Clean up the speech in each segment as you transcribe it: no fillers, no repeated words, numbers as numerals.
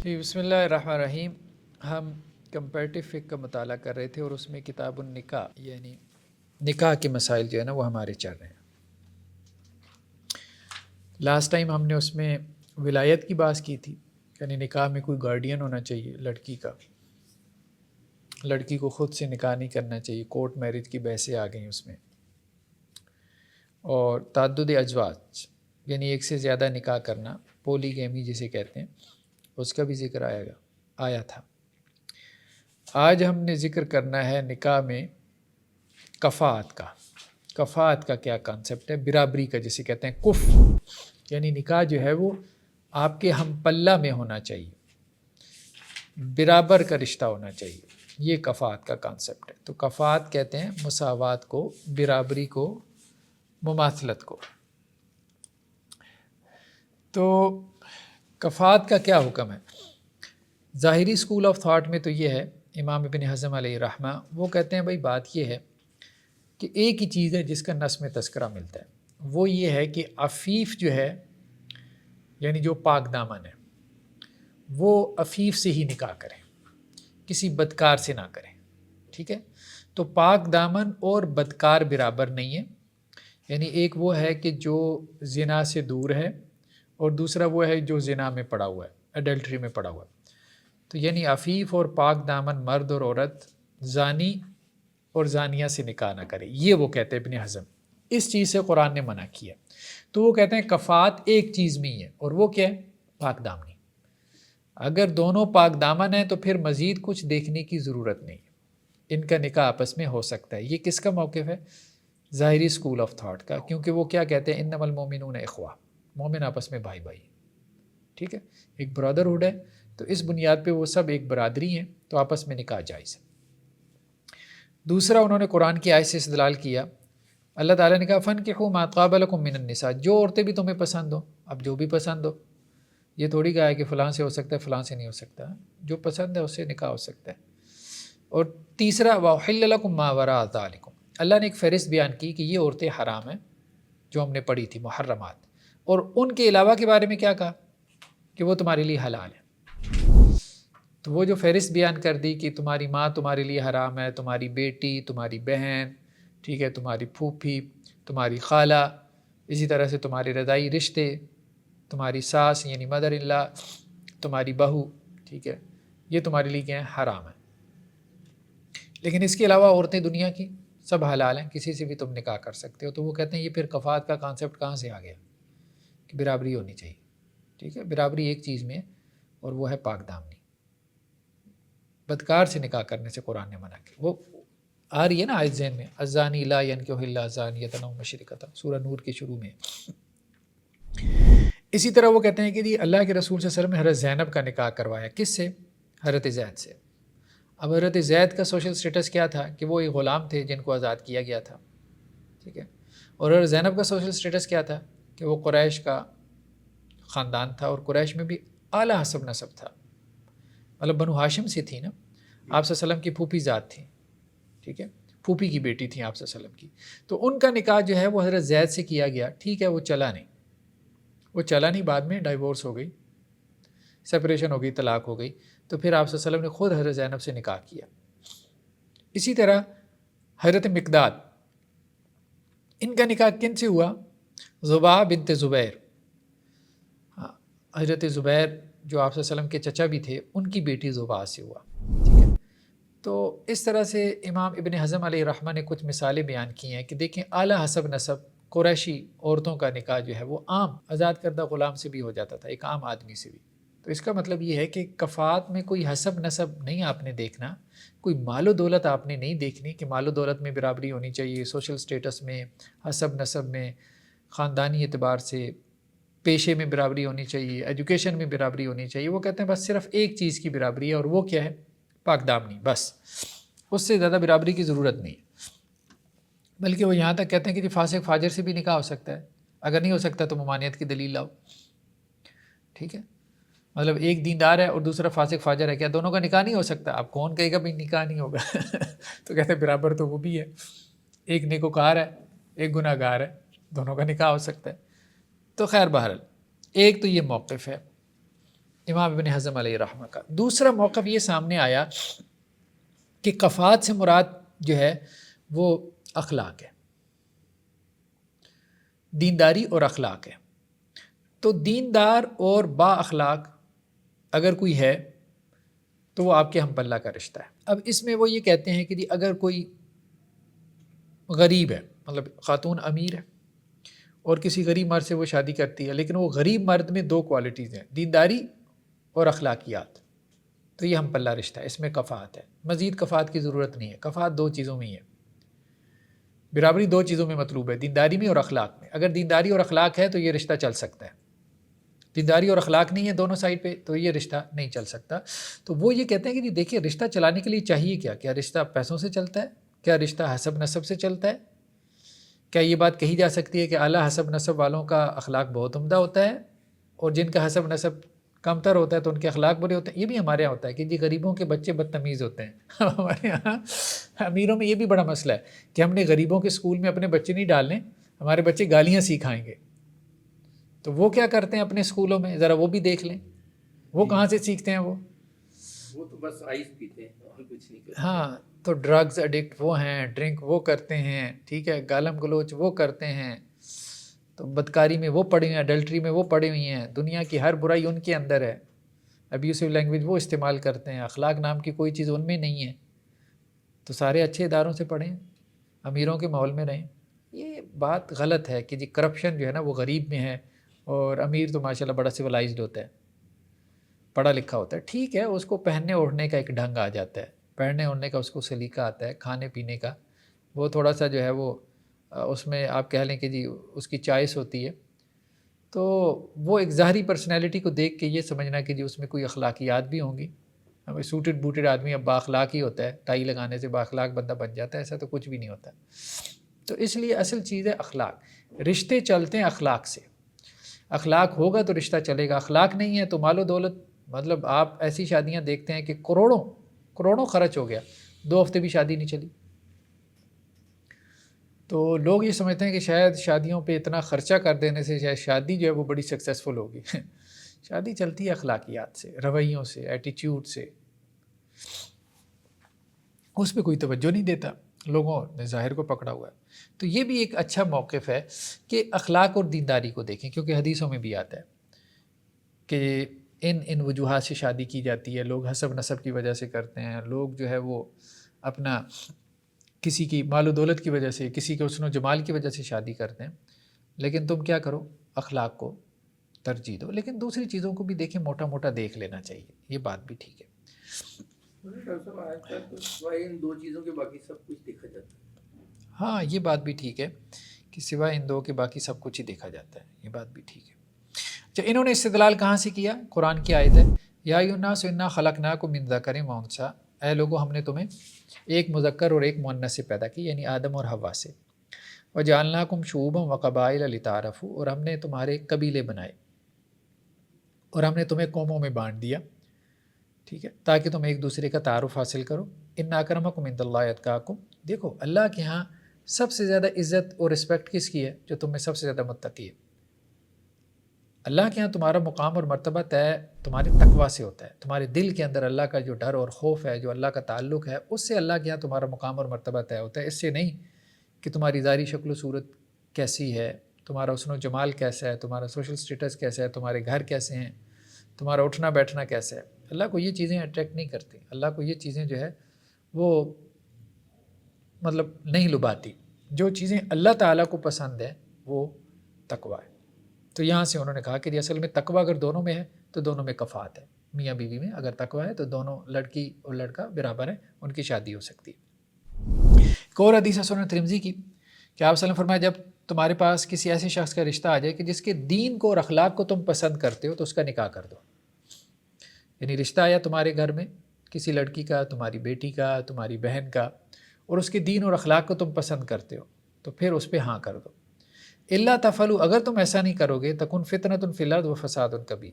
جی بسم اللہ الرحمن الرحیم. ہم کمپیریٹیو فقہ کا مطالعہ کر رہے تھے اور اس میں کتاب النکاح یعنی نکاح کے مسائل جو ہے نا وہ ہمارے چل رہے ہیں. لاسٹ ٹائم ہم نے اس میں ولایت کی بات کی تھی، یعنی نکاح میں کوئی گارڈین ہونا چاہیے لڑکی کا، لڑکی کو خود سے نکاح نہیں کرنا چاہیے. کورٹ میرج کی بحثیں آ گئیں اس میں. اور تعدد ازواج یعنی ایک سے زیادہ نکاح کرنا، پولی گیمی جسے کہتے ہیں، اس کا بھی ذکر آیا تھا. آج ہم نے ذکر کرنا ہے نکاح میں کفاءت کا. کفاءت کا کیا کانسیپٹ ہے؟ برابری کا جسے کہتے ہیں کف، یعنی نکاح جو ہے وہ آپ کے ہم پلہ میں ہونا چاہیے، برابر کا رشتہ ہونا چاہیے. یہ کفاءت کا کانسیپٹ ہے. تو کفاءت کہتے ہیں مساوات کو، برابری کو، مماثلت کو. تو کفاءت کا کیا حکم ہے؟ ظاہری اسکول آف تھاٹ میں تو یہ ہے، امام ابن حزم علیہ رحمہ وہ کہتے ہیں بھائی بات یہ ہے کہ ایک ہی چیز ہے جس کا نص میں تذکرہ ملتا ہے، وہ یہ ہے کہ عفیف جو ہے یعنی جو پاک دامن ہے وہ عفیف سے ہی نکاح کریں، کسی بدکار سے نہ کریں. ٹھیک ہے؟ تو پاک دامن اور بدکار برابر نہیں ہے. یعنی ایک وہ ہے کہ جو زنا سے دور ہے اور دوسرا وہ ہے جو زنا میں پڑا ہوا ہے، ایڈلٹری میں پڑا ہوا ہے. تو یعنی عفیف اور پاک دامن مرد اور عورت زانی اور زانیہ سے نکاح نہ کرے، یہ وہ کہتے ہیں ابن حزم. اس چیز سے قرآن نے منع کیا. تو وہ کہتے ہیں کفاءت ایک چیز میں ہی ہے، اور وہ کیا ہے؟ پاک دامنی. اگر دونوں پاک دامن ہیں تو پھر مزید کچھ دیکھنے کی ضرورت نہیں ہے، ان کا نکاح آپس میں ہو سکتا ہے. یہ کس کا موقف ہے؟ ظاہری اسکول آف تھاٹ کا. کیونکہ وہ کیا کہتے ہیں؟ انما المؤمنون اخوہ، مومن آپس میں بھائی بھائی. ٹھیک ہے؟ ایک برادرہڈ ہے، تو اس بنیاد پہ وہ سب ایک برادری ہیں، تو آپس میں نکاح جائز ہے. دوسرا انہوں نے قرآن کی آیت سے استدلال کیا. اللہ تعالیٰ نے کہا فَانكِحُوا مَا طَابَ لَكُم مِّنَ النِّسَاء، جو عورتیں بھی تمہیں پسند ہو. اب جو بھی پسند ہو، یہ تھوڑی کہا ہے کہ فلاں سے ہو سکتا ہے فلاں سے نہیں ہو سکتا. جو پسند ہے اس سے نکاح ہو سکتا ہے. اور تیسرا وَأُحِلَّ لَكُم مَّا وَرَاءَ ذَلِكُم، اللہ نے ایک فہرست بیان کی کہ یہ عورتیں حرام ہیں جو ہم نے پڑھی تھی محرمات، اور ان کے علاوہ کے بارے میں کیا کہا کہ وہ تمہارے لیے حلال ہیں. تو وہ جو فہرست بیان کر دی کہ تمہاری ماں تمہارے لیے حرام ہے، تمہاری بیٹی، تمہاری بہن، ٹھیک ہے، تمہاری پھوپھی، تمہاری خالہ، اسی طرح سے تمہارے رضائی رشتے، تمہاری ساس یعنی مدر ان لا، تمہاری بہو، ٹھیک ہے، یہ تمہارے لیے کیا ہے؟ حرام ہے. لیکن اس کے علاوہ عورتیں دنیا کی سب حلال ہیں، کسی سے بھی تم نکاح کر سکتے ہو. تو وہ کہتے ہیں یہ پھر کفاءت کا کانسیپٹ کہاں سے آ گیا کہ برابری ہونی چاہیے. ٹھیک ہے؟ برابری ایک چیز میں، اور وہ ہے پاک دامنی. بدکار سے نکاح کرنے سے قرآن نے منع کیا. وہ آ رہی ہے نا آیت ذہن میں، الزانی لا ینکح الا زانیۃ او مشرکۃ، سورہ نور کے شروع میں. اسی طرح وہ کہتے ہیں کہ اللہ کے رسول صلی اللہ علیہ وسلم نے حضرت زینب کا نکاح کروایا. کس سے؟ حضرت زید سے. اب حضرت زید کا سوشل سٹیٹس کیا تھا کہ وہ ایک غلام تھے جن کو آزاد کیا گیا تھا. ٹھیک ہے؟ اور حضرت زینب کا سوشل سٹیٹس کیا تھا کہ وہ قریش کا خاندان تھا، اور قریش میں بھی اعلیٰ حسب نسب تھا، مطلب بنو ہاشم سے تھی نا. آپ صلی اللہ علیہ وسلم کی پھوپھی ذات تھیں. ٹھیک ہے؟ پھوپھی کی بیٹی تھیں آپ صلی اللہ علیہ وسلم کی. تو ان کا نکاح جو ہے وہ حضرت زید سے کیا گیا. ٹھیک ہے، وہ چلا نہیں، بعد میں ڈائیورس ہو گئی، سپریشن ہو گئی، طلاق ہو گئی. تو پھر آپ صلی اللہ علیہ وسلم نے خود حضرت زینب سے نکاح کیا. اسی طرح حضرت مقداد، ان کا نکاح کن سے ہوا؟ زبا بنت زبیر. حضرت زبیر جو آپ صلی اللہ علیہ وسلم کے چچا بھی تھے، ان کی بیٹی زبا سے ہوا. ٹھیک ہے؟ تو اس طرح سے امام ابن حزم علیہ رحمہ نے کچھ مثالیں بیان کی ہیں کہ دیکھیں اعلیٰ حسب نسب قریشی عورتوں کا نکاح جو ہے وہ عام آزاد کردہ غلام سے بھی ہو جاتا تھا، ایک عام آدمی سے بھی. تو اس کا مطلب یہ ہے کہ کفاءت میں کوئی حسب نسب نہیں آپ نے دیکھنا، کوئی مال و دولت آپ نے نہیں دیکھنی کہ مال و دولت میں برابری ہونی چاہیے، سوشل سٹیٹس میں، حسب نسب میں، خاندانی اعتبار سے، پیشے میں برابری ہونی چاہیے، ایجوکیشن میں برابری ہونی چاہیے. وہ کہتے ہیں بس صرف ایک چیز کی برابری ہے، اور وہ کیا ہے؟ پاک دامنی. بس اس سے زیادہ برابری کی ضرورت نہیں ہے. بلکہ وہ یہاں تک کہتے ہیں کہ جی فاسق فاجر سے بھی نکاح ہو سکتا ہے، اگر نہیں ہو سکتا تو ممانعت کی دلیل لاؤ. ٹھیک ہے؟ مطلب ایک دیندار ہے اور دوسرا فاسق فاجر ہے، کیا دونوں کا نکاح نہیں ہو سکتا؟ آپ کون کہے گا بھی نکاح نہیں ہوگا؟ تو کہتے ہیں برابر تو وہ بھی ہے، ایک نیکوکار ہے ایک گناہ گار ہے، دونوں کا نکاح ہو سکتا ہے. تو خیر بہرحال ایک تو یہ موقف ہے. امام ابن حزم علیہ رحمہ کا۔ دوسرا موقف یہ سامنے آیا کہ کفات سے مراد جو ہے وہ اخلاق ہے، دینداری اور اخلاق ہے۔ تو دیندار اور با اخلاق اگر کوئی ہے تو وہ آپ کے ہم پلہ کا رشتہ ہے۔ اب اس میں وہ یہ کہتے ہیں کہ جی اگر کوئی غریب ہے، مطلب خاتون امیر ہے اور کسی غریب مرد سے وہ شادی کرتی ہے، لیکن وہ غریب مرد میں دو کوالٹیز ہیں، دینداری اور اخلاقیات، تو یہ ہم پلہ رشتہ ہے، اس میں کفات ہے، مزید کفات کی ضرورت نہیں ہے۔ کفات دو چیزوں میں ہی ہے، برابری دو چیزوں میں مطلوب ہے، دینداری میں اور اخلاق میں۔ اگر دینداری اور اخلاق ہے تو یہ رشتہ چل سکتا ہے، دینداری اور اخلاق نہیں ہے دونوں سائڈ پہ تو یہ رشتہ نہیں چل سکتا۔ تو وہ یہ کہتے ہیں کہ جی دیکھیے رشتہ چلانے کے لیے چاہیے کیا رشتہ پیسوں سے چلتا ہے؟ کیا رشتہ حسب نسب سے چلتا ہے؟ کیا یہ بات کہی جا سکتی ہے کہ اعلیٰ حسب نسب والوں کا اخلاق بہت عمدہ ہوتا ہے اور جن کا حسب نسب کم تر ہوتا ہے تو ان کے اخلاق برے ہوتے ہیں؟ یہ بھی ہمارے یہاں ہوتا ہے کہ جی غریبوں کے بچے بدتمیز ہوتے ہیں۔ ہمارے یہاں امیروں میں یہ بھی بڑا مسئلہ ہے کہ ہم نے غریبوں کے اسکول میں اپنے بچے نہیں ڈالنے، ہمارے بچے گالیاں سیکھائیں گے۔ تو وہ کیا کرتے ہیں اپنے اسکولوں میں، ذرا وہ بھی دیکھ لیں، وہ کہاں سے سیکھتے ہیں؟ وہ تو بس آئس پیتے ہیں اور کچھ نہیں کرتے۔ ہاں، تو ڈرگز ایڈکٹ وہ ہیں، ڈرنک وہ کرتے ہیں، ٹھیک ہے، گالم گلوچ وہ کرتے ہیں، تو بدکاری میں وہ پڑے ہوئے ہیں، اڈلٹری میں وہ پڑے ہوئی ہیں، دنیا کی ہر برائی ان کے اندر ہے، ابیوسو لینگویج وہ استعمال کرتے ہیں، اخلاق نام کی کوئی چیز ان میں نہیں ہے۔ تو سارے اچھے اداروں سے پڑھیں، امیروں کے ماحول میں رہیں۔ یہ بات غلط ہے کہ جی کرپشن جو ہے نا وہ غریب میں ہے اور امیر تو ماشاءاللہ بڑا سویلائزڈ ہوتا ہے، پڑھا لکھا ہوتا ہے، ٹھیک ہے، اس کو پہننے اوڑھنے کا ایک ڈھنگ آ جاتا ہے، پہننے اوڑھنے کا اس کو سلیقہ آتا ہے، کھانے پینے کا وہ تھوڑا سا جو ہے وہ اس میں آپ کہہ لیں کہ جی اس کی چوائس ہوتی ہے، تو وہ ایک ظاہری پرسنالٹی کو دیکھ کے یہ سمجھنا کہ جی اس میں کوئی اخلاقیات بھی ہوں گی، ہمیں سوٹڈ بوٹڈ آدمی اب بااخلاق ہی ہوتا ہے، ٹائی لگانے سے بااخلاق بندہ بن جاتا ہے، ایسا تو کچھ بھی نہیں ہوتا۔ تو اس لیے اصل چیز ہے اخلاق، رشتے چلتے ہیں اخلاق سے، اخلاق ہوگا تو رشتہ چلے گا، اخلاق نہیں ہے تو مال و دولت، مطلب آپ ایسی شادیاں دیکھتے ہیں کہ کروڑوں خرچ ہو گیا، 2 ہفتے بھی شادی نہیں چلی۔ تو لوگ یہ سمجھتے ہیں کہ شاید شادیوں پہ اتنا خرچہ کر دینے سے شاید شادی جو ہے وہ بڑی سکسیزفل ہوگی۔ شادی چلتی ہے اخلاقیات سے، رویوں سے، ایٹیچیوڈ سے، اس پہ کوئی توجہ نہیں دیتا، لوگوں نے ظاہر کو پکڑا ہوا ہے۔ تو یہ بھی ایک اچھا موقف ہے کہ اخلاق اور دینداری کو دیکھیں، کیونکہ حدیثوں میں بھی آتا ہے کہ ان وجوہات سے شادی کی جاتی ہے، لوگ حسب نسب کی وجہ سے کرتے ہیں، لوگ جو ہے وہ اپنا کسی کی مال و دولت کی وجہ سے، کسی کے حسن و جمال کی وجہ سے شادی کرتے ہیں، لیکن تم کیا کرو، اخلاق کو ترجیح دو، لیکن دوسری چیزوں کو بھی دیکھیں، موٹا موٹا دیکھ لینا چاہیے، یہ بات بھی ٹھیک ہے۔ ڈاکٹر صاحب آج کل تو سوائے ان 2 چیزوں کے باقی سب کچھ دیکھا جاتا ہے۔ ہاں یہ بات بھی ٹھیک ہے کہ سوائے ان 2 کے باقی سب کچھ ہی دیکھا جاتا ہے، یہ بات بھی ٹھیک ہے۔ اچھا، انہوں نے استدلال کہاں سے کیا؟ قرآن کی آیت ہے، یا ایھا الناس انا خلقناکم من ذکر و انثی، اے لوگو ہم نے تمہیں ایک مذکر اور ایک مؤنث سے پیدا کی، یعنی آدم اور حوا سے، وجعلناکم شعوبا وقبائل لتعارفوا، اور ہم نے تمہارے قبیلے بنائے اور ہم نے تمہیں قوموں میں بانٹ دیا، ٹھیک ہے، تاکہ تم ایک دوسرے کا تعارف حاصل کرو۔ ان اکرمکم عند اللہ اتقاکم، دیکھو اللہ کے ہاں سب سے زیادہ عزت اور رسپیکٹ کس کی ہے؟ جو تم میں سب سے زیادہ متقی ہے۔ اللہ کے ہاں تمہارا مقام اور مرتبہ طے تمہارے تقویٰ سے ہوتا ہے، تمہارے دل کے اندر اللہ کا جو ڈر اور خوف ہے، جو اللہ کا تعلق ہے، اس سے اللہ کے ہاں تمہارا مقام اور مرتبہ طے ہوتا ہے، اس سے نہیں کہ تمہاری ظاہری شکل و صورت کیسی ہے، تمہارا حسن و جمال کیسا ہے، تمہارا سوشل سٹیٹس کیسا ہے، تمہارے گھر کیسے ہیں، تمہارا اٹھنا بیٹھنا کیسا ہے۔ اللہ کو یہ چیزیں اٹریکٹ نہیں کرتی، اللہ کو یہ چیزیں جو ہے وہ مطلب نہیں لبھاتی۔ جو چیزیں اللہ تعالیٰ کو پسند ہے وہ تقویٰ ہے۔ تو یہاں سے انہوں نے کہا کہ اصل میں تقویٰ اگر دونوں میں ہے تو دونوں میں کفات ہے، میاں بیوی میں اگر تقویٰ ہے تو دونوں لڑکی اور لڑکا برابر ہیں، ان کی شادی ہو سکتی ہے۔ ایک اور حدیث ہے سنن ترمذی کی کہ آپ صلی اللہ علیہ وسلم فرمایا، جب تمہارے پاس کسی ایسے شخص کا رشتہ آ جائے کہ جس کے دین کو اور اخلاق کو تم پسند کرتے ہو تو اس کا نکاح کر دو۔ یعنی رشتہ آیا تمہارے گھر میں کسی لڑکی کا، تمہاری بیٹی کا، تمہاری بہن کا، اور اس کے دین اور اخلاق کو تم پسند کرتے ہو تو پھر اس پہ ہاں کر دو۔ الا تفعلوا، اگر تم ایسا نہیں کرو گے، تکن فتنۃ فی الارض وفساد کبیر،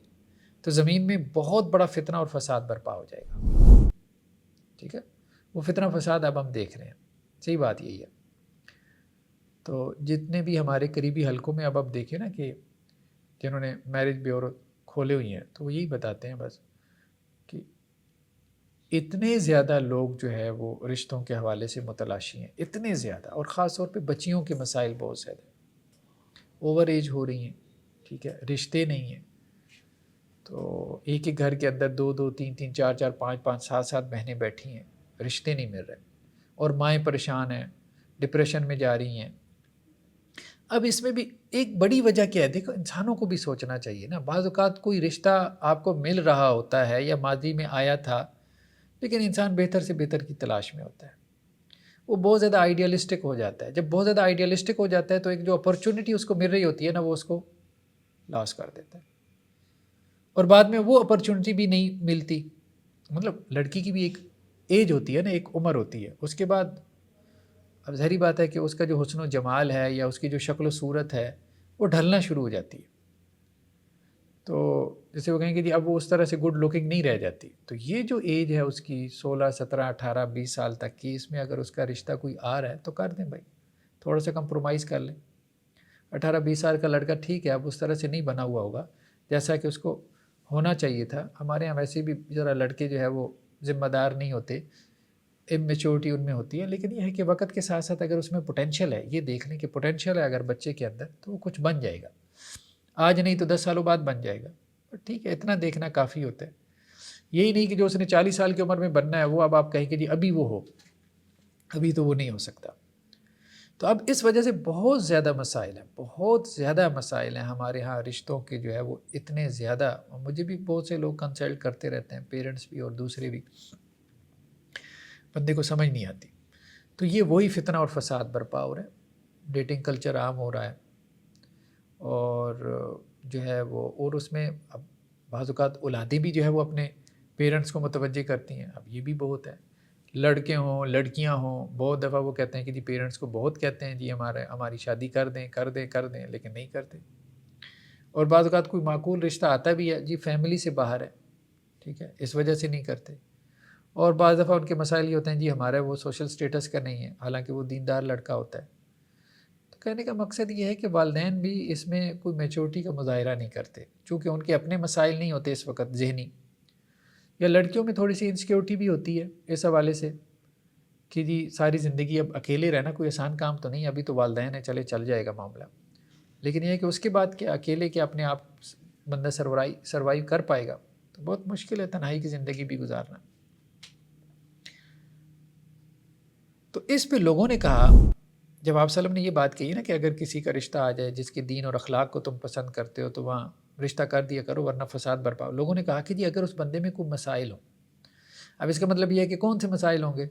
تو زمین میں بہت بڑا فتنہ اور فساد برپا ہو جائے گا۔ ٹھیک ہے، وہ فتنہ فساد اب ہم دیکھ رہے ہیں، صحیح بات یہی ہے۔ تو جتنے بھی ہمارے قریبی حلقوں میں اب دیکھیں نا کہ جنہوں نے میرج بیورو کھولے ہوئی ہیں تو وہ یہی بتاتے ہیں بس کہ اتنے زیادہ لوگ جو ہے وہ رشتوں کے حوالے سے متلاشی ہیں، اتنے زیادہ، اور خاص طور پہ بچیوں کے مسائل بہت زیادہ، اوور ایج ہو رہی ہیں، ٹھیک ہے، رشتے نہیں ہیں، تو ایک ایک گھر کے اندر 2 2 3 3 4 4 5 5 7 7 بہنیں بیٹھی ہیں، رشتے نہیں مل رہے، اور مائیں پریشان ہیں، ڈپریشن میں جا رہی ہیں۔ اب اس میں بھی ایک بڑی وجہ کیا ہے، دیکھو انسانوں کو بھی سوچنا چاہیے نا، بعض اوقات کوئی رشتہ آپ کو مل رہا ہوتا ہے یا ماضی میں آیا تھا، لیکن انسان بہتر سے بہتر کی تلاش میں ہوتا ہے، وہ بہت زیادہ آئیڈیالسٹک ہو جاتا ہے، جب بہت زیادہ آئیڈیالسٹک ہو جاتا ہے تو ایک جو اپرچونٹی اس کو مل رہی ہوتی ہے نا، وہ اس کو لاس کر دیتا ہے، اور بعد میں وہ اپرچونٹی بھی نہیں ملتی، مطلب لڑکی کی بھی ایک ایج ہوتی ہے نا، ایک عمر ہوتی ہے، اس کے بعد اب ظاہری بات ہے کہ اس کا جو حسن و جمال ہے یا اس کی جو شکل و صورت ہے وہ ڈھلنا شروع ہو جاتی ہے، تو جیسے وہ کہیں کہ جی اب وہ اس طرح سے گڈ لکنگ نہیں رہ جاتی، تو یہ جو ایج ہے اس کی 16 17 18 20 سال تک کی، اس میں اگر اس کا رشتہ کوئی آ رہا ہے تو کر دیں بھائی، تھوڑا سا کمپرومائز کر لیں۔ 18 20 سال کا لڑکا ٹھیک ہے، اب اس طرح سے نہیں بنا ہوا ہوگا جیسا کہ اس کو ہونا چاہیے تھا، ہمارے یہاں ویسے بھی ذرا لڑکے جو ہے وہ ذمہ دار نہیں ہوتے، میچورٹی ان میں ہوتی ہے، لیکن یہ ہے کہ وقت کے ساتھ ساتھ اگر اس میں پوٹینشیل ہے، یہ دیکھ لیں کہ پوٹینشیل ہے اگر بچے کے اندر تو وہ کچھ بن جائے گا، آج نہیں تو 10 سالوں بعد بن جائے گا، ٹھیک ہے، اتنا دیکھنا کافی ہوتا ہے، یہی نہیں کہ جو اس نے 40 سال کی عمر میں بننا ہے وہ اب آپ کہیں کہ جی ابھی وہ ہو، ابھی تو وہ نہیں ہو سکتا۔ تو اب اس وجہ سے بہت زیادہ مسائل ہیں، بہت زیادہ مسائل ہیں ہمارے ہاں رشتوں کے جو ہے وہ اتنے زیادہ، مجھے بھی بہت سے لوگ کنسلٹ کرتے رہتے ہیں، پیرنٹس بھی اور دوسرے بھی، بندے کو سمجھ نہیں آتی، تو یہ وہی فتنہ اور فساد برپا ہو رہا ہے، ڈیٹنگ کلچر عام ہو رہا ہے، اور جو ہے وہ، اور اس میں اب بعض اوقات اولادیں بھی جو ہے وہ اپنے پیرنٹس کو متوجہ کرتی ہیں، اب یہ بھی بہت ہے، لڑکے ہوں لڑکیاں ہوں، بہت دفعہ وہ کہتے ہیں کہ جی پیرنٹس کو بہت کہتے ہیں جی ہماری شادی کر دیں کر دیں کر دیں، لیکن نہیں کرتے، اور بعض اوقات کوئی معقول رشتہ آتا بھی ہے جی فیملی سے باہر ہے، ٹھیک ہے، اس وجہ سے نہیں کرتے، اور بعض دفعہ ان کے مسائل یہ ہوتے ہیں جی ہمارا وہ سوشل سٹیٹس کا نہیں ہے، حالانکہ وہ دیندار لڑکا ہوتا ہے۔ تو کہنے کا مقصد یہ ہے کہ والدین بھی اس میں کوئی میچورٹی کا مظاہرہ نہیں کرتے، چونکہ ان کے اپنے مسائل نہیں ہوتے اس وقت ذہنی، یا لڑکیوں میں تھوڑی سی انسیکیورٹی بھی ہوتی ہے اس حوالے سے کہ جی ساری زندگی اب اکیلے رہنا کوئی آسان کام تو نہیں، ابھی تو والدین ہیں چلے چل جائے گا معاملہ، لیکن یہ ہے کہ اس کے بعد کیا اکیلے کے اپنے آپ بندہ سروائیو کر پائے گا، تو بہت مشکل ہے تنہائی کی زندگی بھی گزارنا۔ تو اس پہ لوگوں نے کہا، جب آپ وسلم نے یہ بات کہی نا کہ اگر کسی کا رشتہ آ جائے جس کے دین اور اخلاق کو تم پسند کرتے ہو تو وہاں رشتہ کر دیا کرو ورنہ فساد برپا ہو، لوگوں نے کہا کہ جی اگر اس بندے میں کوئی مسائل ہوں، اب اس کا مطلب یہ ہے کہ کون سے مسائل ہوں گے؟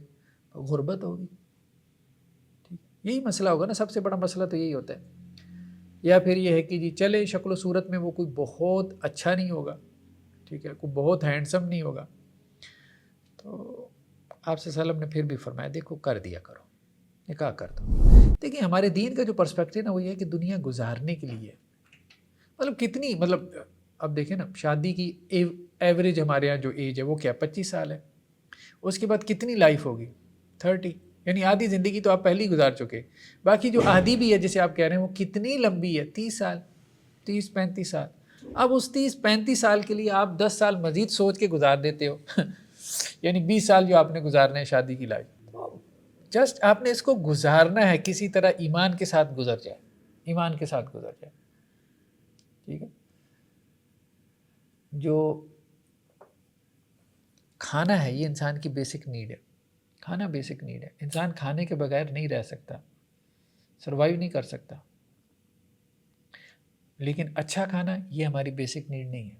غربت ہوگی، ٹھیک، یہی مسئلہ ہوگا نا، سب سے بڑا مسئلہ تو یہی ہوتا ہے، یا پھر یہ ہے کہ جی چلے شکل و صورت میں وہ کوئی بہت اچھا نہیں ہوگا، ٹھیک ہے، کوئی بہت ہینڈسم نہیں ہوگا، تو آپ صلی اللہ علیہ وسلم نے پھر بھی فرمایا دیکھو کر دیا کرو، نکاح کر دو۔ دیکھیں ہمارے دین کا جو پرسپیکٹو نا وہ یہ ہے کہ دنیا گزارنے کے لیے، مطلب کتنی، مطلب اب دیکھیں نا شادی کی ایوریج ہمارے یہاں جو ایج ہے وہ کیا 25 سال ہے، اس کے بعد کتنی لائف ہوگی 30، یعنی آدھی زندگی تو آپ پہلے ہی گزار چکے، باقی جو آدھی بھی ہے جسے آپ کہہ رہے ہیں وہ کتنی لمبی ہے 30 سال 30 35 سال، اب اس 30 35 سال کے لیے آپ 10 سال مزید سوچ کے گزار دیتے ہو یعنی 20 سال جو آپ نے گزارنا ہے شادی کی لائف، جسٹ آپ نے اس کو گزارنا ہے، کسی طرح ایمان کے ساتھ گزر جائے، ایمان کے ساتھ گزر جائے، ٹھیک ہے۔ جو کھانا ہے یہ انسان کی بیسک نیڈ ہے، کھانا بیسک نیڈ ہے، انسان کھانے کے بغیر نہیں رہ سکتا، سروائیو نہیں کر سکتا، لیکن اچھا کھانا یہ ہماری بیسک نیڈ نہیں ہے،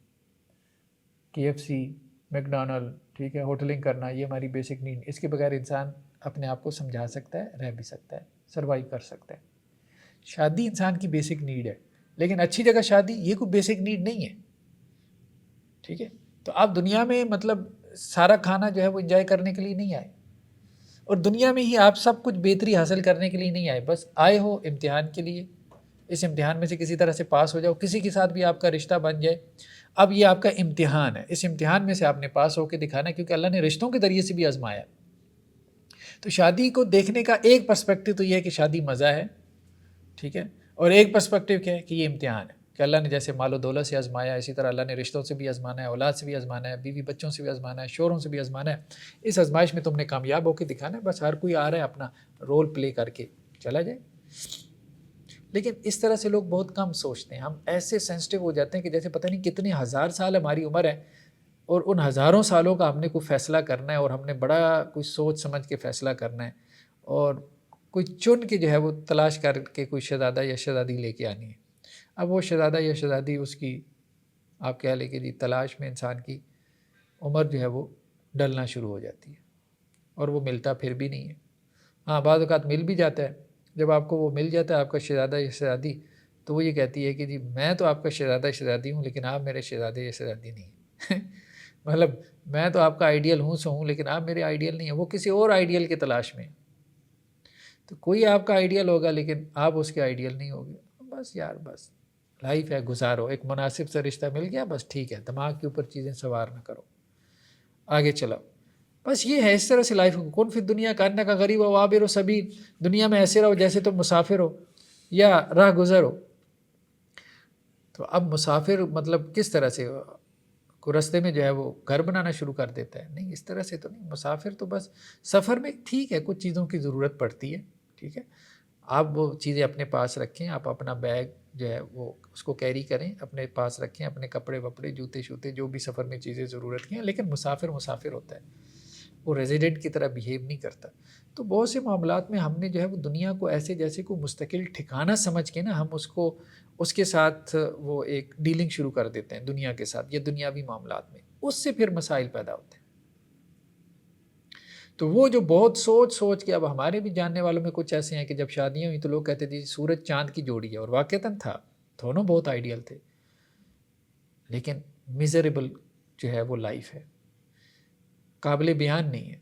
KFC میکڈونلڈ، ٹھیک ہے، ہوٹلنگ کرنا یہ ہماری بیسک نیڈ، اس کے بغیر انسان اپنے آپ کو سمجھا سکتا ہے، رہ بھی سکتا ہے، سروائیو کر سکتا ہے۔ شادی انسان کی بیسک نیڈ ہے، لیکن اچھی جگہ شادی یہ کوئی بیسک نیڈ نہیں ہے، ٹھیک ہے۔ تو آپ دنیا میں مطلب سارا کھانا جو ہے وہ انجوائے کرنے کے لیے نہیں آئے، اور دنیا میں ہی آپ سب کچھ بہتری حاصل کرنے کے لیے نہیں آئے، بس آئے ہو امتحان کے لیے، اس امتحان میں سے کسی طرح سے پاس ہو جاؤ، کسی کے ساتھ بھی آپ کا رشتہ بن جائے، اب یہ آپ کا امتحان ہے، اس امتحان میں سے آپ نے پاس ہو کے دکھانا ہے، کیونکہ اللہ نے رشتوں کے ذریعے سے بھی آزمایا۔ تو شادی کو دیکھنے کا ایک پرسپیکٹو تو یہ ہے کہ شادی مزہ ہے، ٹھیک ہے، اور ایک پرسپیکٹو کیا ہے کہ یہ امتحان ہے، کہ اللہ نے جیسے مال و دولت سے آزمایا اسی طرح اللہ نے رشتوں سے بھی آزمانا ہے، اولاد سے بھی آزمانا ہے، بیوی بچوں سے بھی آزمانا ہے، شوہروں سے بھی آزمانا ہے. اس آزمائش میں تم نے کامیاب ہو کے دکھانا ہے. بس ہر کوئی آ رہا ہے اپنا رول پلے کر کے چلا جائے. لیکن اس طرح سے لوگ بہت کم سوچتے ہیں. ہم ایسے سینسٹیو ہو جاتے ہیں کہ جیسے پتہ نہیں کتنے ہزار سال ہماری عمر ہے اور ان ہزاروں سالوں کا ہم نے کوئی فیصلہ کرنا ہے اور ہم نے بڑا کوئی سوچ سمجھ کے فیصلہ کرنا ہے اور کوئی چن کے جو ہے وہ تلاش کر کے کوئی شہزادہ یا شہزادی لے کے آنی ہے. اب وہ شہزادہ یا شہزادی اس کی آپ کہہ لیں کہ جی تلاش میں انسان کی عمر جو ہے وہ ڈلنا شروع ہو جاتی ہے اور وہ ملتا پھر بھی نہیں ہے. ہاں بعض اوقات مل بھی جاتا ہے. جب آپ کو وہ مل جاتا ہے آپ کا شہزادہ یا شہزادی تو وہ یہ کہتی ہے کہ جی میں تو آپ کا شہزادہ شہزادی ہوں لیکن آپ میرے شہزادے یا شہزادی نہیں ہیں. مطلب میں تو آپ کا آئیڈیل ہوں سو ہوں لیکن آپ میرے آئیڈیل نہیں ہیں. وہ کسی اور آئیڈیل کی تلاش میں. تو کوئی آپ کا آئیڈیل ہوگا لیکن آپ اس کے آئیڈیل نہیں ہوگے. بس یار بس لائف ہے، گزارو. ایک مناسب سا رشتہ مل گیا بس ٹھیک ہے، دماغ کے اوپر چیزیں سوار نہ کرو، آگے چلاؤ. بس یہ ہے، اس طرح سے لائف. کون فی دنیا کاننا کا غریب ہو عابر و سبیل. دنیا میں ایسے رہو جیسے تم مسافر ہو یا راہ گزر ہو. تو اب مسافر مطلب کس طرح سے کوئی رستے میں جو ہے وہ گھر بنانا شروع کر دیتا ہے؟ نہیں، اس طرح سے تو نہیں. مسافر تو بس سفر میں ٹھیک ہے کچھ چیزوں کی ضرورت پڑتی ہے، ٹھیک ہے، آپ وہ چیزیں اپنے پاس رکھیں. آپ اپنا بیگ جو ہے وہ اس کو کیری کریں، اپنے پاس رکھیں، اپنے کپڑے وپڑے جوتے شوتے جو بھی سفر میں چیزیں ضرورت کی ہیں. لیکن مسافر مسافر ہوتا ہے، وہ ریزیڈنٹ کی طرح بیہیو نہیں کرتا. تو بہت سے معاملات میں ہم نے جو ہے وہ دنیا کو ایسے جیسے کوئی مستقل ٹھکانہ سمجھ کے نا ہم اس کو اس کے ساتھ وہ ایک ڈیلنگ شروع کر دیتے ہیں دنیا کے ساتھ یا دنیاوی معاملات میں. اس سے پھر مسائل پیدا ہوتے ہیں. تو وہ جو بہت سوچ کے، اب ہمارے بھی جاننے والوں میں کچھ ایسے ہیں کہ جب شادیاں ہوئی تو لوگ کہتے تھے سورج چاند کی جوڑی ہے، اور واقعتاً تھا، دونوں بہت آئیڈیل تھے، لیکن میزریبل جو ہے وہ لائف ہے، قابل بیان نہیں ہے.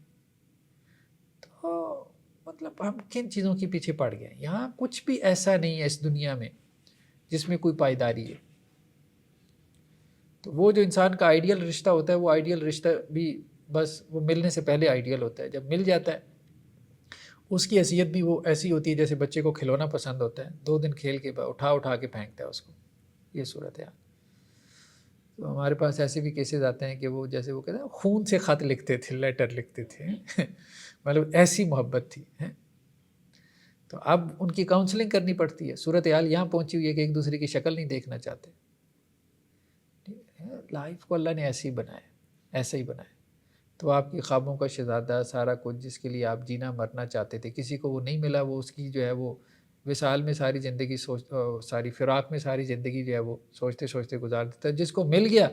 تو مطلب ہم کن چیزوں کے پیچھے پڑ گئے ہیں؟ یہاں کچھ بھی ایسا نہیں ہے اس دنیا میں جس میں کوئی پائیداری ہے. تو وہ جو انسان کا آئیڈیل رشتہ ہوتا ہے وہ آئیڈیل رشتہ بھی بس وہ ملنے سے پہلے آئیڈیل ہوتا ہے. جب مل جاتا ہے اس کی حیثیت بھی وہ ایسی ہوتی ہے جیسے بچے کو کھلونا پسند ہوتا ہے، 2 دن کھیل کے اٹھا کے پھینکتا ہے اس کو. یہ صورت ہے. تو ہمارے پاس ایسے بھی کیسز آتے ہیں کہ وہ جیسے وہ کہتے ہیں خون سے خط لکھتے تھے، لیٹر لکھتے تھے. مطلب ایسی محبت تھی. تو اب ان کی کاؤنسلنگ کرنی پڑتی ہے. صورتحال یہاں پہنچی ہوئی ہے کہ ایک دوسرے کی شکل نہیں دیکھنا چاہتے. لائف کو اللہ نے ایسے ہی بنایا، ایسے ہی بنایا. تو آپ کی خوابوں کا شہزادہ سارا کچھ جس کے لیے آپ جینا مرنا چاہتے تھے، کسی کو وہ نہیں ملا، وہ اس کی جو ہے وہ وصال میں ساری زندگی ساری فراق میں ساری زندگی جو ہے وہ سوچتے سوچتے گزار دیتا ہے. جس کو مل گیا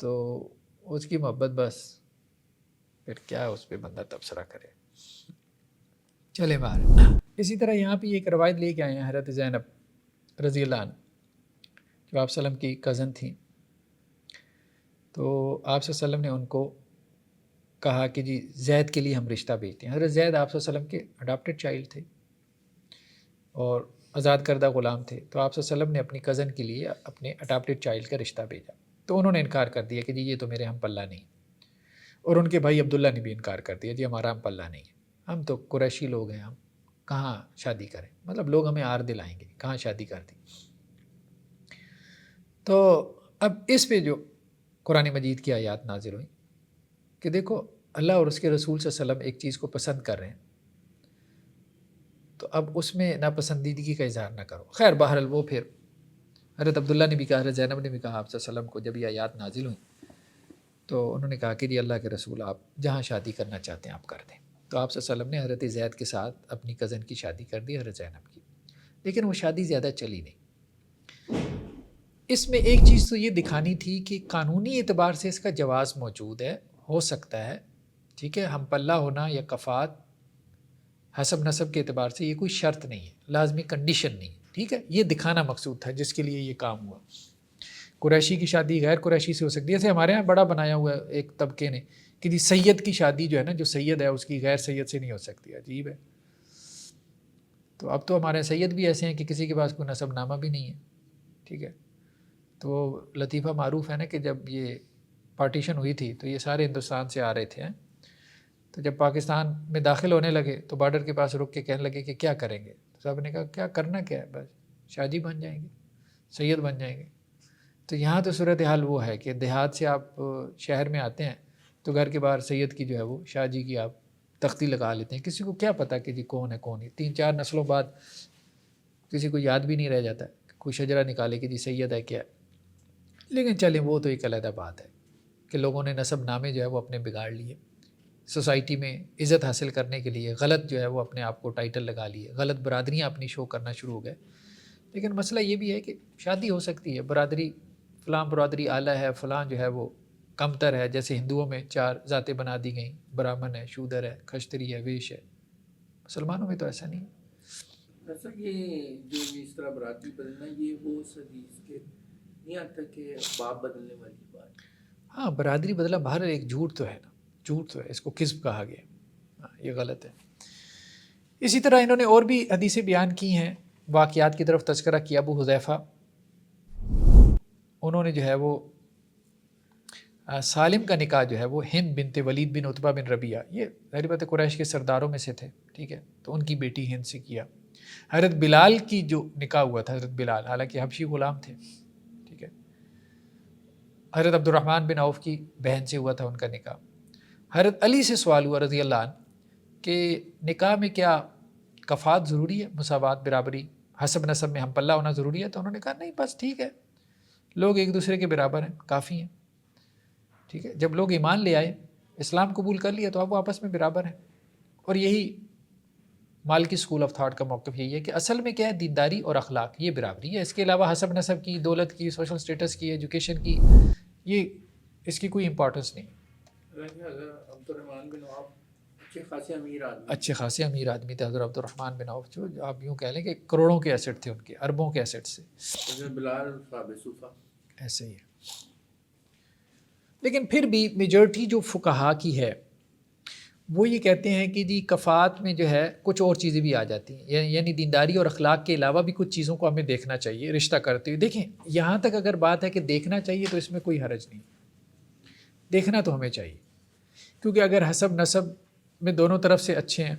تو اس کی محبت بس پھر کیا اس پہ بندہ تبصرہ کرے. چلے باہر. اسی طرح یہاں پہ ایک روایت لے کے آئے ہیں حضرت زینب رضی اللہ عنہ جو آپ وسلم کی کزن تھیں. تو آپ صلی اللہ علیہ وسلم نے ان کو کہا کہ جی زید کے لیے ہم رشتہ بھیجتے ہیں. حضرت زید آپ صلی اللہ علیہ وسلم کے اڈاپٹڈ چائلڈ تھے اور آزاد کردہ غلام تھے. تو آپ صلی اللہ علیہ وسلم نے اپنی کزن کے لیے اپنے اڈاپٹڈ چائلڈ کا رشتہ بھیجا. تو انہوں نے انکار کر دیا کہ جی یہ تو میرے ہم پلہ نہیں. اور ان کے بھائی عبداللہ نے بھی انکار کر دیا، جی ہمارا ہم پلہ نہیں ہے، ہم تو قریشی لوگ ہیں، ہم کہاں شادی کریں، مطلب لوگ ہمیں آر دلائیں گے، کہاں شادی کر دی. تو اب اس پہ جو قرآن مجید کی آیات نازل ہوئیں کہ دیکھو اللہ اور اس کے رسول صلی اللہ علیہ وسلم ایک چیز کو پسند کر رہے ہیں تو اب اس میں ناپسندیدگی کا اظہار نہ کرو. خیر بہرحال وہ پھر حضرت عبداللہ نے بھی کہا، حضرت زینب نے بھی کہا آپ صلی اللہ علیہ وسلم کو جب یہ آیات نازل ہوئیں تو انہوں نے کہا کہ جی اللہ کے رسول آپ جہاں شادی کرنا چاہتے ہیں آپ کر دیں. تو آپ صلی اللہ علیہ وسلم نے حضرت زید کے ساتھ اپنی کزن کی شادی کر دی، حضرت زینب کی. لیکن وہ شادی زیادہ چلی نہیں. اس میں ایک چیز تو یہ دکھانی تھی کہ قانونی اعتبار سے اس کا جواز موجود ہے، ہو سکتا ہے، ٹھیک ہے، ہم پلہ ہونا یا کفات حسب نسب کے اعتبار سے یہ کوئی شرط نہیں ہے، لازمی کنڈیشن نہیں، ٹھیک ہے. یہ دکھانا مقصود تھا جس کے لیے یہ کام ہوا. قریشی کی شادی غیر قریشی سے ہو سکتی ہے. جیسے ہمارے یہاں بڑا بنایا ہوا ہے ایک طبقے نے کہ جی سید کی شادی جو ہے نا، جو سید ہے اس کی غیر سید سے نہیں ہو سکتی. عجیب ہے. تو اب تو ہمارے سید بھی ایسے ہیں کہ کسی کے پاس کوئی نسب نامہ بھی نہیں ہے، ٹھیک ہے. تو لطیفہ معروف ہے نا کہ جب یہ پارٹیشن ہوئی تھی تو یہ سارے ہندوستان سے آ رہے تھے. تو جب پاکستان میں داخل ہونے لگے تو بارڈر کے پاس رک کے کہنے لگے کہ کیا کریں گے. تو صاحب نے کہا کیا کرنا کیا ہے، بس شادی بن جائیں گے. سید بن جائیں گے. تو یہاں تو صورتحال وہ ہے کہ دیہات سے آپ شہر میں آتے ہیں تو گھر کے باہر سید کی جو ہے وہ شاہ جی کی آپ تختی لگا لیتے ہیں. کسی کو کیا پتہ کہ جی کون ہے کون نہیں. 3-4 نسلوں بعد کسی کو یاد بھی نہیں رہ جاتا کوئی شجرا نکالے کہ جی سید ہے کیا ہے. لیکن چلیں وہ تو ایک علیحدہ بات ہے کہ لوگوں نے نسب نامے جو ہے وہ اپنے بگاڑ لیے. سوسائٹی میں عزت حاصل کرنے کے لیے غلط جو ہے وہ اپنے آپ کو ٹائٹل لگا لیے, غلط برادریاں اپنی شو کرنا شروع ہو گئے. لیکن مسئلہ یہ بھی ہے کہ شادی ہو سکتی ہے, برادری فلاں برادری اعلیٰ ہے, فلاں جو ہے وہ کمتر ہے. جیسے ہندوؤں میں 4 ذاتیں بنا دی گئیں, برہمن ہے, شودر ہے, کھشتری ہے, ویش ہے. مسلمانوں میں تو ایسا نہیں ہے. ایسا یہ جو اس طرح برادری بدلنا یہ وہ اس حدیث کے نہیں آتا کہ باپ بدلنے والی بات. ہاں برادری بدلا باہر ایک جھوٹ تو ہے نا, جھوٹ تو ہے, اس کو کذب کہا گیا. ہاں یہ غلط ہے. اسی طرح انہوں نے اور بھی حدیثیں بیان کی ہیں, واقعات کی طرف تذکرہ کیا. ابو حذیفہ انہوں نے جو ہے وہ سالم کا نکاح جو ہے وہ ہند بنت ولید بن عتبہ بن ربیعہ, یہ ظاہر بات قریش کے سرداروں میں سے تھے, ٹھیک ہے, تو ان کی بیٹی ہند سے کیا. حضرت بلال کی جو نکاح ہوا تھا, حضرت بلال حالانکہ حبشی غلام تھے, ٹھیک ہے, حضرت عبد الرحمن بن عوف کی بہن سے ہوا تھا ان کا نکاح. حضرت علی سے سوال ہوا رضی اللہ عنہ کہ نکاح میں کیا کفات ضروری ہے, مساوات برابری حسب نسب میں ہم پلہ ہونا ضروری ہے؟ تو انہوں نے کہا نہیں بس ٹھیک ہے, لوگ ایک دوسرے کے برابر ہیں, کافی ہیں. ٹھیک ہے, جب لوگ ایمان لے آئے, اسلام قبول کر لیا تو اب وہ آپس میں برابر ہیں. اور یہی مالکی اسکول آف تھاٹ کا موقف یہی ہے کہ اصل میں کیا ہے, دینداری اور اخلاق یہ برابری ہے. اس کے علاوہ حسب نسب کی, دولت کی, سوشل سٹیٹس کی, ایجوکیشن کی, یہ اس کی کوئی امپورٹنس نہیں. عبد الرحمن بن عوف اچھے خاصے امیر آدمی تھے حضرت عبد الرحمن بن عوف, جو آپ یوں کہہ لیں کہ کروڑوں کے ایسٹ تھے ان کے, اربوں کے ایسٹ سے. بلال صاحب صوفہ ایسے ہی ہے. لیکن پھر بھی میجورٹی جو فقہا کی ہے وہ یہ کہتے ہیں کہ جی کفات میں جو ہے کچھ اور چیزیں بھی آ جاتی ہیں, یعنی دینداری اور اخلاق کے علاوہ بھی کچھ چیزوں کو ہمیں دیکھنا چاہیے رشتہ کرتے ہوئے. دیکھیں یہاں تک اگر بات ہے کہ دیکھنا چاہیے تو اس میں کوئی حرج نہیں, دیکھنا تو ہمیں چاہیے, کیونکہ اگر حسب نسب میں دونوں طرف سے اچھے ہیں,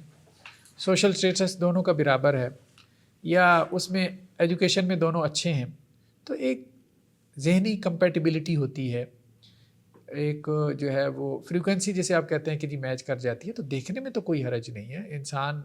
سوشل سٹیٹس دونوں کا برابر ہے, یا اس میں ایجوکیشن میں دونوں اچھے ہیں, تو ایک ذہنی کمپیٹیبلٹی ہوتی ہے, ایک جو ہے وہ فریکوینسی جیسے آپ کہتے ہیں کہ جی میچ کر جاتی ہے, تو دیکھنے میں تو کوئی حرج نہیں ہے. انسان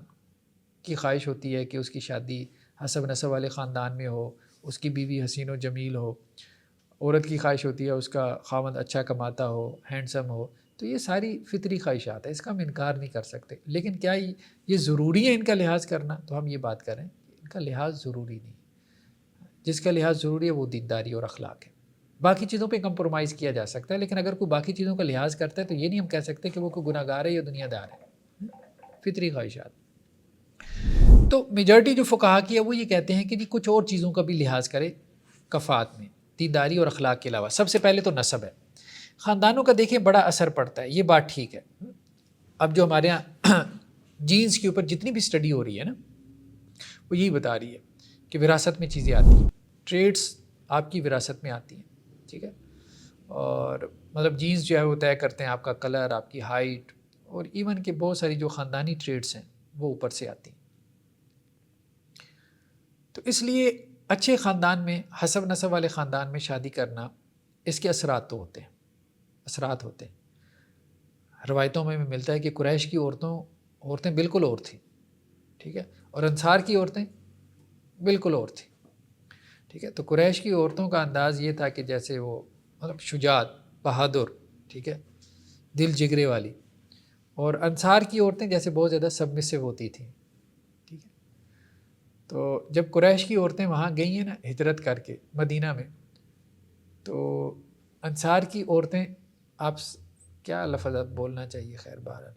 کی خواہش ہوتی ہے کہ اس کی شادی حسب نسب والے خاندان میں ہو, اس کی بیوی حسین و جمیل ہو, عورت کی خواہش ہوتی ہے اس کا خاوند اچھا کماتا ہو, ہینڈسم ہو. تو یہ ساری فطری خواہشات ہیں, اس کا ہم انکار نہیں کر سکتے. لیکن کیا یہ ضروری ہے ان کا لحاظ کرنا؟ تو ہم یہ بات کریں ان کا لحاظ ضروری نہیں. جس کا لحاظ ضروری ہے وہ دینداری اور اخلاق ہے. باقی چیزوں پہ کمپرومائز کیا جا سکتا ہے, لیکن اگر کوئی باقی چیزوں کا لحاظ کرتا ہے تو یہ نہیں ہم کہہ سکتے کہ وہ کوئی گناہ گار ہے یا دنیا دار ہے. فطری خواہشات. تو میجورٹی جو فقہا کی ہے وہ یہ کہتے ہیں کہ جی کچھ اور چیزوں کا بھی لحاظ کرے کفات میں, دینداری اور اخلاق کے علاوہ. سب سے پہلے تو نسب ہے, خاندانوں کا دیکھیں بڑا اثر پڑتا ہے, یہ بات ٹھیک ہے. اب جو ہمارے یہاں جینز کے اوپر جتنی بھی اسٹڈی ہو رہی ہے نا, وہ یہی بتا رہی ہے کہ وراثت میں چیزیں آتی ہیں, ٹریڈس آپ کی وراثت میں آتی ہیں, ٹھیک ہے, اور مطلب جینز جو ہے وہ طے کرتے ہیں آپ کا کلر, آپ کی ہائٹ, اور ایون کہ بہت ساری جو خاندانی ٹریڈس ہیں وہ اوپر سے آتی ہیں. تو اس لیے اچھے خاندان میں, حسب نسب والے خاندان میں شادی کرنا, اس کے اثرات تو ہوتے ہیں, اثرات ہوتے ہیں. روایتوں میں ملتا ہے کہ قریش کی عورتیں بالکل اور تھیں, ٹھیک ہے, اور انصار کی عورتیں بالکل اور تھیں, ٹھیک ہے. تو قریش کی عورتوں کا انداز یہ تھا کہ جیسے وہ مطلب شجاعت, بہادر, ٹھیک ہے, دل جگرے والی, اور انصار کی عورتیں جیسے بہت زیادہ سبمسو ہوتی تھیں, ٹھیک ہے. تو جب قریش کی عورتیں وہاں گئی ہیں نا ہجرت کر کے مدینہ میں, تو انصار کی عورتیں, آپ کیا لفظات بولنا چاہیے, خیر بہرحال,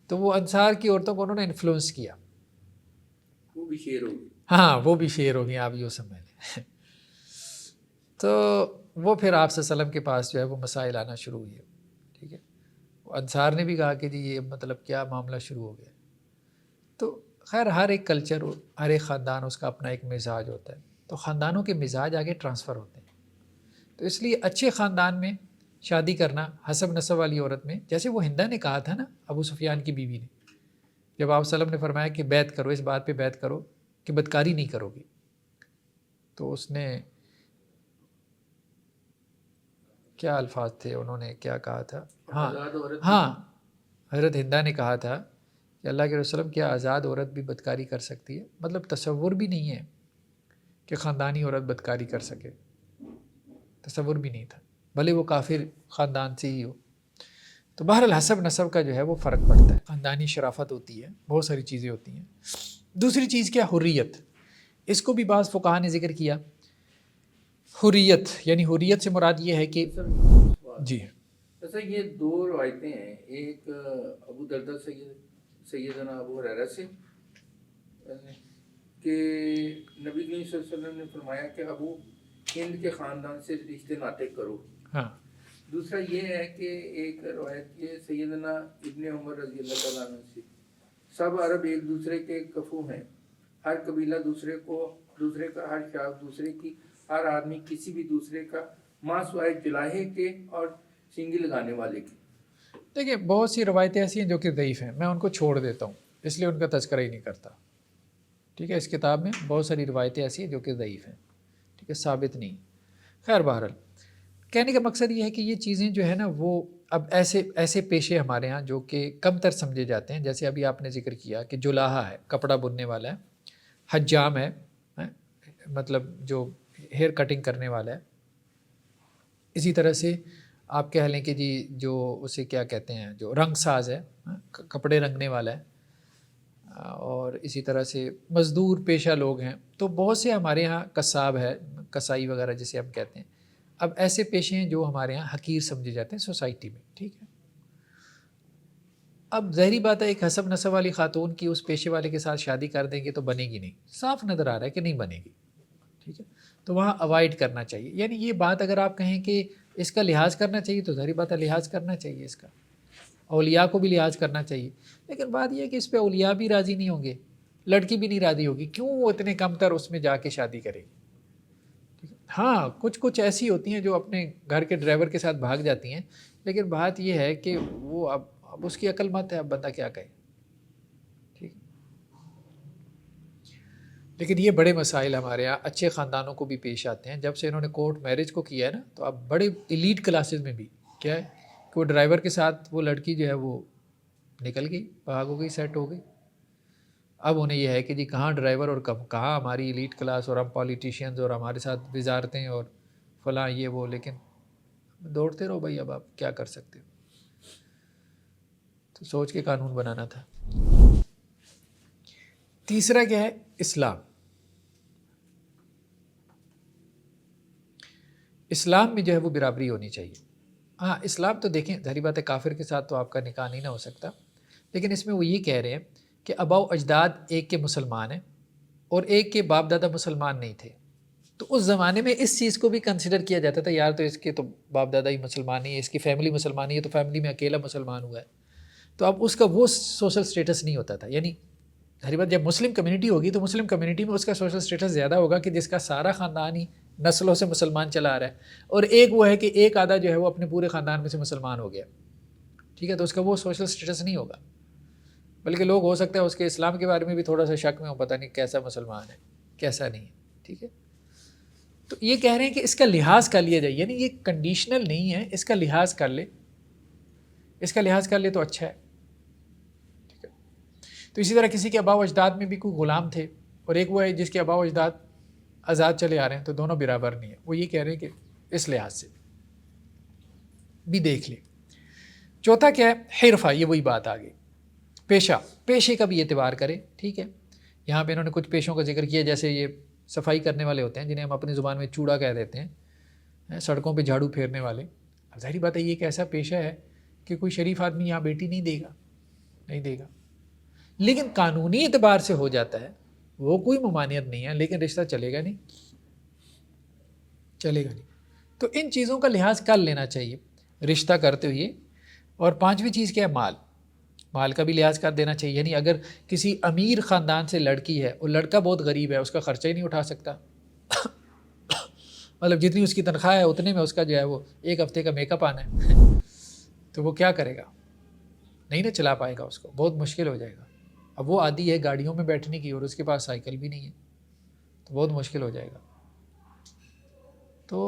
تو وہ انصار کی عورتوں کو انہوں نے انفلوئنس کیا. وہ بھی شیر ہوگی. ہاں وہ بھی شیر ہو گئی, آپ یوں سمجھ لیں. تو وہ پھر آپ صلی اللہ علیہ وسلم کے پاس جو ہے وہ مسائل آنا شروع ہوئی ہے, ٹھیک ہے. انصار نے بھی کہا کہ جی یہ مطلب کیا معاملہ شروع ہو گیا. تو خیر ہر ایک کلچر, ہر ایک خاندان, اس کا اپنا ایک مزاج ہوتا ہے, تو خاندانوں کے مزاج آگے ٹرانسفر ہوتے ہیں. تو اس لیے اچھے خاندان میں شادی کرنا حسب نسب والی عورت میں, جیسے وہ ہندا نے کہا تھا نا ابو سفیان کی بیوی نے, جب آپ صلی اللہ علیہ وسلم نے فرمایا کہ بیعت کرو, اس بات پہ بیعت کرو کہ بدکاری نہیں کرو گی, تو اس نے کیا الفاظ تھے انہوں نے کیا کہا تھا، ہاں آزاد عورت ہاں حضرت ہندہ نے کہا تھا کہ اللہ کے رسول کیا آزاد عورت بھی بدکاری کر سکتی ہے، مطلب تصور بھی نہیں ہے کہ خاندانی عورت بدکاری کر سکے، تصور بھی نہیں تھا، بھلے وہ کافر خاندان سے ہی ہو۔ تو بہرحال حسب نسب کا جو ہے وہ فرق پڑتا ہے، خاندانی شرافت ہوتی ہے، بہت ساری چیزیں ہوتی ہیں۔ دوسری چیز کیا، حریت، اس کو بھی بعض فقہا نے ذکر کیا۔ حریت یعنی حریت سے مراد یہ ہے کہ جی ایسا یہ دو روایتیں ہیں، ایک ابو دردہ سیدنا ابو ہریرہ سے کہ نبی کریم صلی اللہ علیہ وسلم نے فرمایا کہ ابو ہند کے خاندان سے رشتے ناطے کرو۔ ہاں دوسرا یہ ہے کہ ایک روایت یہ سیدنا ابن عمر رضی اللہ تعالیٰ عنہ سے، سب عرب ایک دوسرے کے کفو ہیں، ہر قبیلہ دوسرے کا، ہر شعب دوسرے کی، ہر آدمی کسی بھی دوسرے کا، ماں سوائے جلاہے کے اور سینگی لگانے والے کی۔ دیکھیں بہت سی روایتیں ایسی ہیں جو کہ ضعیف ہیں، میں ان کو چھوڑ دیتا ہوں، اس لیے ان کا تذکرہ ہی نہیں کرتا، ٹھیک ہے۔ اس کتاب میں بہت ساری روایتیں ایسی ہیں جو کہ ضعیف ہیں، ٹھیک ہے، ثابت نہیں۔ خیر بہرحال کہنے کا مقصد یہ ہے کہ یہ چیزیں جو ہے نا وہ اب ایسے پیشے ہمارے ہاں جو کہ کم تر سمجھے جاتے ہیں، جیسے ابھی آپ نے ذکر کیا کہ جولاہا ہے، کپڑا بننے والا ہے، حجام ہے، مطلب جو ہیئر کٹنگ کرنے والا ہے، اسی طرح سے آپ کہہ لیں کہ جی جو اسے کیا کہتے ہیں جو رنگ ساز ہے، کپڑے رنگنے والا ہے، اور اسی طرح سے مزدور پیشہ لوگ ہیں، تو بہت سے ہمارے یہاں قصاب ہے، کسائی وغیرہ جسے ہم کہتے ہیں۔ اب ایسے پیشے ہیں جو ہمارے یہاں حقیر سمجھے جاتے ہیں سوسائٹی میں، ٹھیک ہے۔ اب ظاہری بات ہے ایک حسب نسب والی خاتون کی اس پیشے والے کے ساتھ شادی کر دیں گے تو بنے گی نہیں، صاف نظر آ رہا ہے کہ نہیں بنے گی، ٹھیک ہے، تو وہاں اوائڈ کرنا چاہیے۔ یعنی یہ بات اگر آپ کہیں کہ اس کا لحاظ کرنا چاہیے تو ظاہری بات ہے لحاظ کرنا چاہیے، اس کا اولیاء کو بھی لحاظ کرنا چاہیے، لیکن بات یہ ہے کہ اس پہ اولیاء بھی راضی نہیں ہوں گے، لڑکی بھی نہیں راضی ہوگی، کیوں وہ اتنے کم تر اس میں جا کے شادی کرے گی۔ ہاں کچھ ایسی ہوتی ہیں جو اپنے گھر کے ڈرائیور کے ساتھ بھاگ جاتی ہیں، لیکن بات یہ ہے کہ وہ اب اس کی عقل مت ہے، اب بندہ کیا کہے، ٹھیک۔ لیکن یہ بڑے مسائل ہمارے یہاں اچھے خاندانوں کو بھی پیش آتے ہیں۔ جب سے انہوں نے کورٹ میرج کو کیا ہے نا، تو اب بڑے ایلیٹ کلاسز میں بھی کیا ہے کہ وہ ڈرائیور کے ساتھ وہ لڑکی جو ہے وہ نکل گئی، بھاگ ہو گئی، سیٹ ہو گئی۔ اب انہیں یہ ہے کہ جی کہاں ڈرائیور اور کہاں ہماری ایلیٹ کلاس اور ہم پالیٹیشینز اور ہمارے ساتھ وزارتیں اور فلاں یہ وہ، لیکن دوڑتے رہو بھائی، اب آپ کیا کر سکتے ہو۔ تو سوچ کے قانون بنانا تھا۔ تیسرا کیا ہے، اسلام۔ اسلام میں جو ہے وہ برابری ہونی چاہیے۔ ہاں اسلام تو دیکھیں ظاہری بات ہے کافر کے ساتھ تو آپ کا نکاح نہیں نہ ہو سکتا، لیکن اس میں وہ یہ کہہ رہے ہیں کہ آباء و اجداد ایک کے مسلمان ہیں اور ایک کے باپ دادا مسلمان نہیں تھے، تو اس زمانے میں اس چیز کو بھی کنسیڈر کیا جاتا تھا، یار تو اس کے تو باپ دادا ہی مسلمان نہیں ہے، اس کی فیملی مسلمان نہیں ہے، تو فیملی میں اکیلا مسلمان ہوا ہے، تو اب اس کا وہ سوشل سٹیٹس نہیں ہوتا تھا۔ یعنی ظاہری بات جب مسلم کمیونٹی ہوگی تو مسلم کمیونٹی میں اس کا سوشل سٹیٹس زیادہ ہوگا کہ جس کا سارا خاندان ہی نسلوں سے مسلمان چلا آ رہا ہے، اور ایک وہ ہے کہ ایک آدھا جو ہے وہ اپنے پورے خاندان میں سے مسلمان ہو گیا، ٹھیک ہے، تو اس کا وہ سوشل سٹیٹس نہیں ہوگا، بلکہ لوگ ہو سکتا ہے اس کے اسلام کے بارے میں بھی تھوڑا سا شک میں ہو، پتہ نہیں کیسا مسلمان ہے کیسا نہیں ہے، ٹھیک ہے۔ تو یہ کہہ رہے ہیں کہ اس کا لحاظ کر لیا جائے، یعنی یہ کنڈیشنل نہیں ہے، اس کا لحاظ کر لے، اس کا لحاظ کر لے تو اچھا ہے، ٹھیک ہے۔ تو اسی طرح کسی کے آباء و اجداد میں بھی کوئی غلام تھے اور ایک وہ ہے جس کے آباء و اجداد آزاد چلے آ رہے ہیں، تو دونوں برابر نہیں ہیں، وہ یہ کہہ رہے ہیں کہ اس لحاظ سے بھی دیکھ لے۔ چوتھا کیا ہے، حرفہ، یہ وہی بات آ گئی، پیشے کا بھی اعتبار کرے، ٹھیک ہے۔ یہاں پہ انہوں نے کچھ پیشوں کا ذکر کیا، جیسے یہ صفائی کرنے والے ہوتے ہیں جنہیں ہم اپنی زبان میں چوڑا کہہ دیتے ہیں، سڑکوں پہ جھاڑو پھیرنے والے۔ اب ظاہری بات ہے یہ ایک ایسا پیشہ ہے کہ کوئی شریف آدمی یہاں بیٹی نہیں دے گا، لیکن قانونی اعتبار سے ہو جاتا ہے، وہ کوئی ممانعت نہیں ہے، لیکن رشتہ چلے گا نہیں۔ تو ان چیزوں کا لحاظ کر لینا چاہیے رشتہ کرتے ہوئے۔ اور پانچویں چیز کیا ہے، مال کا بھی لحاظ کر دینا چاہیے۔ یعنی اگر کسی امیر خاندان سے لڑکی ہے اور لڑکا بہت غریب ہے، اس کا خرچہ ہی نہیں اٹھا سکتا، مطلب جتنی اس کی تنخواہ ہے اتنے میں اس کا جو ہے وہ ایک ہفتے کا میک اپ آنا ہے، تو وہ کیا کرے گا، نہیں نہ چلا پائے گا، اس کو بہت مشکل ہو جائے گا۔ اب وہ عادی ہے گاڑیوں میں بیٹھنے کی اور اس کے پاس سائیکل بھی نہیں ہے، تو بہت مشکل ہو جائے گا۔ تو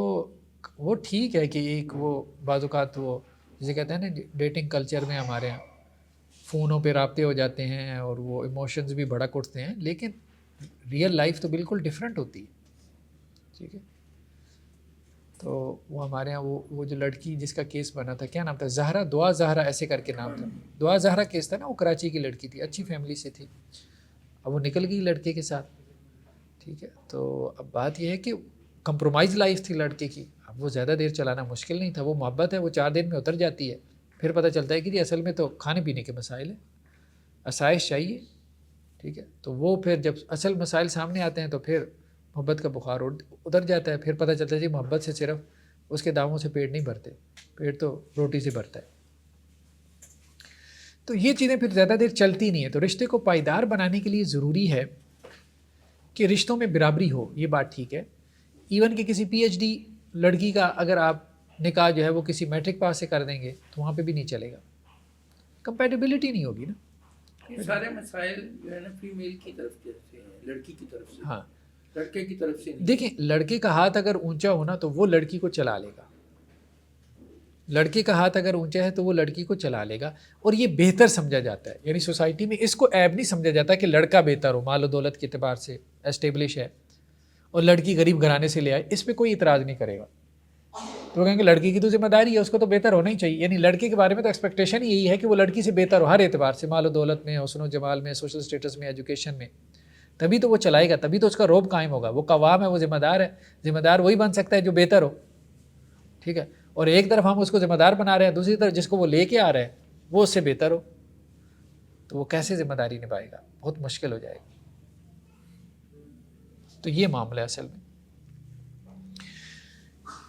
وہ ٹھیک ہے کہ ایک وہ بعض اوقات وہ جسے کہتے ہیں نا ڈیٹنگ کلچر میں ہمارے یہاں فونوں پہ رابطے ہو جاتے ہیں اور وہ ایموشنز بھی بھڑک اٹھتے ہیں، لیکن ریئل لائف تو بالکل ڈفرینٹ ہوتی ہے، ٹھیک ہے. تو وہ ہمارے یہاں وہ جو لڑکی جس کا کیس بنا تھا، کیا نام تھا، زہرا، دعا زہرا ایسے کر کے نام تھا، دعا زہرا کیس تھا نا، وہ کراچی کی لڑکی تھی، اچھی فیملی سے تھی، اب وہ نکل گئی لڑکے کے ساتھ، ٹھیک ہے. تو اب بات یہ ہے کہ کمپرومائز لائف تھی لڑکے کی، اب وہ زیادہ دیر چلانا مشکل نہیں تھا، وہ محبت ہے، وہ 4 دن میں اتر جاتی ہے، پھر پتہ چلتا ہے کہ جی اصل میں تو کھانے پینے کے مسائل ہیں، آسائش چاہیے، ٹھیک ہے. تو وہ پھر جب اصل مسائل سامنے آتے ہیں تو پھر محبت کا بخار اتر جاتا ہے، پھر پتہ چلتا ہے جی محبت سے صرف اس کے داموں سے پیٹ نہیں بھرتے، پیٹ تو روٹی سے بھرتا ہے. تو یہ چیزیں پھر زیادہ دیر چلتی نہیں ہیں. تو رشتے کو پائیدار بنانے کے لیے ضروری ہے کہ رشتوں میں برابری ہو، یہ بات ٹھیک ہے. ایون کہ کسی پی ایچ ڈی لڑکی کا اگر آپ نکاح جو ہے وہ کسی میٹرک پاس سے کر دیں گے تو وہاں پہ بھی نہیں چلے گا، کمپیٹیبلٹی نہیں ہوگی نا. یہ سارے مسائل جو ہے نا فیمیل کی طرف سے ہیں، لڑکی کی طرف سے، ہاں لڑکے کی طرف سے نہیں. دیکھیں، لڑکے کا ہاتھ اگر اونچا ہونا تو وہ لڑکی کو چلا لے گا، لڑکے کا ہاتھ اگر اونچا ہے تو وہ لڑکی کو چلا لے گا، اور یہ بہتر سمجھا جاتا ہے. یعنی سوسائٹی میں اس کو عیب نہیں سمجھا جاتا کہ لڑکا بہتر ہو، مال و دولت کے اعتبار سے اسٹیبلش ہے، اور لڑکی غریب گھرانے سے لے آئے، اس پہ کوئی اعتراض نہیں کرے گا. تو وہ کہیں گے لڑکی کی تو ذمہ داری ہے، اس کو تو بہتر ہونا ہی چاہیے. یعنی لڑکے کے بارے میں تو ایکسپیکٹیشن یہی ہے کہ وہ لڑکی سے بہتر ہو ہر اعتبار سے، مال و دولت میں، حسن و جمال میں، سوشل اسٹیٹس میں، ایجوکیشن میں، تبھی تو وہ چلائے گا، تبھی تو اس کا روب قائم ہوگا. وہ قوام ہے، وہ ذمہ دار ہے، ذمہ دار وہی بن سکتا ہے جو بہتر ہو، ٹھیک ہے. اور ایک طرف ہم اس کو ذمہ دار بنا رہے ہیں، دوسری طرف جس کو وہ لے کے آ رہے ہیں وہ اس سے بہتر ہو، تو وہ کیسے ذمہ داری نبھائے گا؟ بہت مشکل ہو جائے گا. تو یہ معاملہ ہے اصل میں.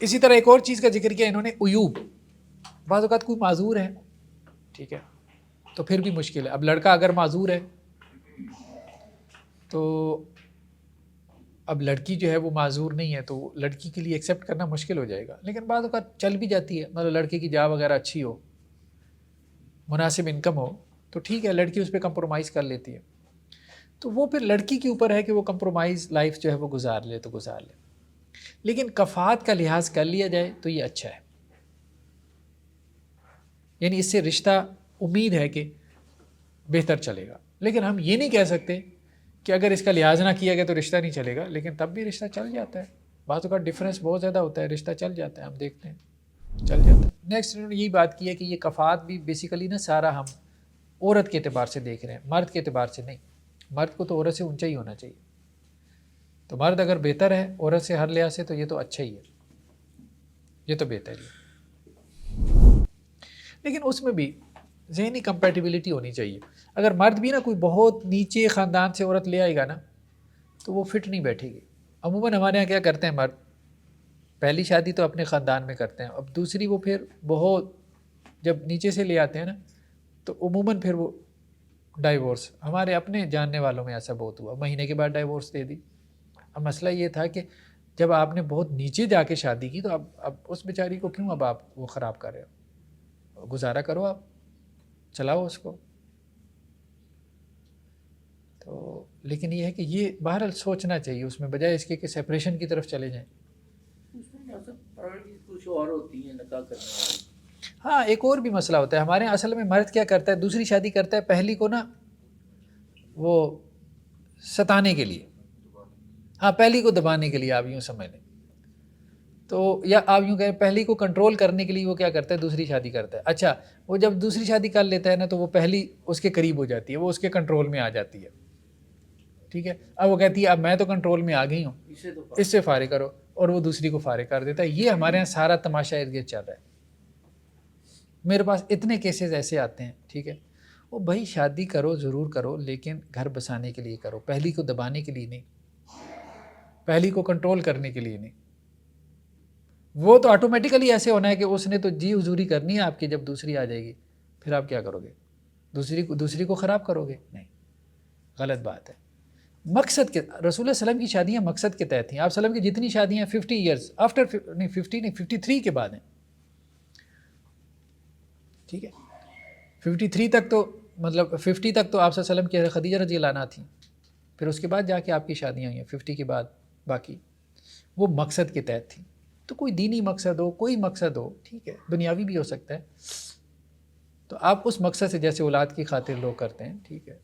اسی طرح ایک اور چیز کا ذکر کیا انہوں نے، عیوب. بعض اوقات کوئی معذور ہے، ٹھیک ہے، تو پھر بھی مشکل ہے. اب لڑکا اگر معذور ہے تو اب لڑکی جو ہے وہ معذور نہیں ہے، تو لڑکی کے لیے ایکسیپٹ کرنا مشکل ہو جائے گا. لیکن بعض اوقات چل بھی جاتی ہے، مطلب لڑکے کی جاب وغیرہ اچھی ہو، مناسب انکم ہو، تو ٹھیک ہے، لڑکی اس پہ کمپرومائز کر لیتی ہے. تو وہ پھر لڑکی کے اوپر ہے کہ وہ کمپرومائز لائف جو ہے وہ گزار لے تو گزار لے. لیکن کفات کا لحاظ کر لیا جائے تو یہ اچھا ہے. یعنی اس سے رشتہ امید ہے کہ بہتر چلے گا. لیکن ہم یہ نہیں کہہ سکتے کہ اگر اس کا لحاظ نہ کیا گیا تو رشتہ نہیں چلے گا، لیکن تب بھی رشتہ چل جاتا ہے. بعض اوقات ڈفرینس بہت زیادہ ہوتا ہے، رشتہ چل جاتا ہے، ہم دیکھتے ہیں چل جاتا ہے. نیکسٹ انہوں نے یہی بات کی ہے کہ یہ کفات بھی بیسیکلی نا سارا ہم عورت کے اعتبار سے دیکھ رہے ہیں، مرد کے اعتبار سے نہیں. مرد کو تو عورت سے اونچا ہی ہونا چاہیے. تو مرد اگر بہتر ہے عورت سے ہر لحاظ سے تو یہ تو اچھا ہی ہے، یہ تو بہتر ہی ہے. لیکن اس میں بھی ذہنی کمپیٹیبلٹی ہونی چاہیے. اگر مرد بھی نا کوئی بہت نیچے خاندان سے عورت لے آئے گا نا تو وہ فٹ نہیں بیٹھے گی. عموماً ہمارے یہاں کیا کرتے ہیں مرد، پہلی شادی تو اپنے خاندان میں کرتے ہیں، اب دوسری وہ پھر بہت جب نیچے سے لے آتے ہیں نا تو عموماً پھر وہ ڈائیورس، ہمارے اپنے جاننے والوں میں ایسا بہت ہوا، مہینے کے بعد ڈائیورس دے دی. اب مسئلہ یہ تھا کہ جب آپ نے بہت نیچے جا کے شادی کی تو اب اس بیچاری کو کیوں اب آپ وہ خراب کر رہے ہو؟ گزارا کرو، آپ چلاؤ اس کو. تو لیکن یہ ہے کہ یہ بہرحال سوچنا چاہیے اس میں، بجائے اس کے کہ سیپریشن کی طرف چلے جائیں. کچھ اور ہوتی ہیں نکاح کرنے والی. ہاں ایک اور بھی مسئلہ ہوتا ہے ہمارے یہاں، اصل میں مرد کیا کرتا ہے، دوسری شادی کرتا ہے پہلی کو نا وہ ستانے کے لیے، ہاں پہلی کو دبانے کے لیے، آپ یوں سمجھ لیں. تو یا آپ یوں کہیں پہلی کو کنٹرول کرنے کے لیے وہ کیا کرتا ہے، دوسری شادی کرتا ہے. اچھا وہ جب دوسری شادی کر لیتا ہے نا تو وہ پہلی اس کے قریب ہو جاتی ہے، وہ اس کے کنٹرول میں آ جاتی ہے، ٹھیک ہے. اب وہ کہتی ہے اب میں تو کنٹرول میں آ گئی ہوں، اس سے فارغ کرو، اور وہ دوسری کو فارغ کر دیتا ہے. یہ ہمارے یہاں سارا تماشا ارد گرد چل رہا ہے. میرے پاس اتنے کیسز ایسے آتے ہیں، ٹھیک ہے. وہ بھائی شادی کرو ضرور کرو، لیکن گھر بسانے کے لیے کرو، پہلی کو دبانے کے لیے نہیں، پہلی کو کنٹرول کرنے کے لیے نہیں. وہ تو آٹومیٹیکلی ایسے ہونا ہے کہ اس نے تو جی حضوری کرنی ہے آپ کی، جب دوسری آ جائے گی پھر آپ کیا کرو گے، دوسری کو خراب کرو گے؟ نہیں، غلط بات ہے. مقصد کے رسول اللہ صلی اللہ علیہ وسلم کی شادیاں مقصد کے تحت ہیں. آپ صلی اللہ علیہ وسلم کی جتنی شادیاں 50 ایئرز آفٹر، نہیں 50 نہیں 53 کے بعد ہیں، ٹھیک ہے. 53 تک تو مطلب 50 تک تو آپ صلی اللہ علیہ وسلم کی خدیجہ رضی اللہ عنہا تھیں، پھر اس کے بعد جا کے آپ کی شادیاں ہوئی ہیں 50 کے بعد. باقی وہ مقصد کے تحت تھیں. تو کوئی دینی مقصد ہو، کوئی مقصد ہو، ٹھیک ہے، دنیاوی بھی ہو سکتا ہے، تو آپ اس مقصد سے جیسے اولاد کی خاطر لوگ کرتے ہیں، ٹھیک ہے،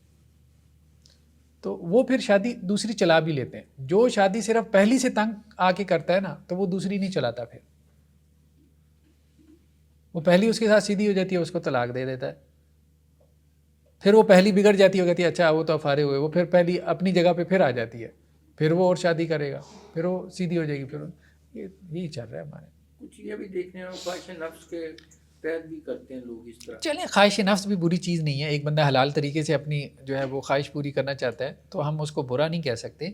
تو وہ پھر شادی دوسری چلا بھی لیتے ہیں۔ جو شادی صرف پہلی سے تنگ آ کے کرتا ہے نا تو وہ دوسری نہیں چلاتا، پھر وہ پہلی اس کے ساتھ سیدھی ہو جاتی ہے، اس کو طلاق دے دیتا ہے، پھر وہ پہلی بگڑ جاتی ہے، کہتی ہے اچھا وہ تو افارے ہوئے، وہ پھر پہلی اپنی جگہ پہ پھر آ جاتی ہے، پھر وہ اور شادی کرے گا، پھر وہ سیدھی ہو جائے گی، پھر یہی چل رہا ہے ہمارے۔ کچھ یہ بھی دیکھنے میں خواہش نفس کے تحت بھی کرتے ہیں لوگ اس طرح۔ چلیں، خواہش نفس بھی بری چیز نہیں ہے، ایک بندہ حلال طریقے سے اپنی جو ہے وہ خواہش پوری کرنا چاہتا ہے تو ہم اس کو برا نہیں کہہ سکتے،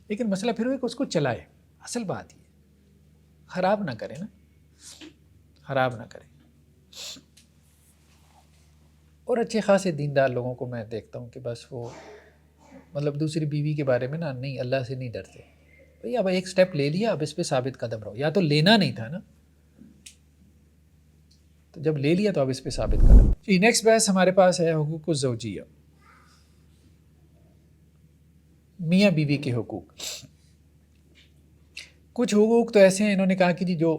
لیکن مسئلہ پھر وہ کہ اس کو چلائے، اصل بات یہ خراب نہ کرے نا، خراب نہ کرے۔ اور اچھے خاصے دیندار لوگوں کو میں دیکھتا ہوں کہ بس وہ مطلب دوسری بیوی کے بارے میں نا نہیں، اللہ سے نہیں ڈرتے بھئی، اب ایک سٹیپ لے لیا، اب اس پہ ثابت قدم رہو، یا تو لینا نہیں تھا نا، تو جب لے لیا تو اب اس پہ ثابت قدم۔ جی نیکسٹ بحث ہمارے پاس ہے حقوق الزوجیہ، میاں بیوی کے حقوق۔ کچھ حقوق تو ایسے ہیں انہوں نے کہا کہ جی جو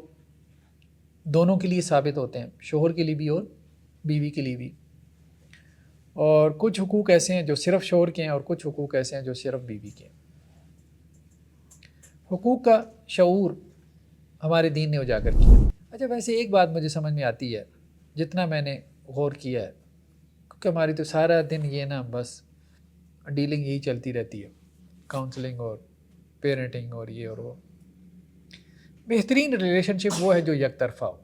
دونوں کے لیے ثابت ہوتے ہیں، شوہر کے لیے بھی اور بیوی کے لیے بھی، اور کچھ حقوق ایسے ہیں جو صرف شوہر کے ہیں، اور کچھ حقوق ایسے ہیں جو صرف بیوی کے ہیں۔ حقوق کا شعور ہمارے دین نے اجاگر کیا۔ اچھا ویسے ایک بات مجھے سمجھ میں آتی ہے جتنا میں نے غور کیا ہے، کیونکہ ہماری تو سارا دن یہ نا بس ڈیلنگ یہی چلتی رہتی ہے، کاؤنسلنگ اور پیرنٹنگ اور یہ اور وہ۔ بہترین ریلیشن شپ وہ ہے جو یک طرفہ ہو،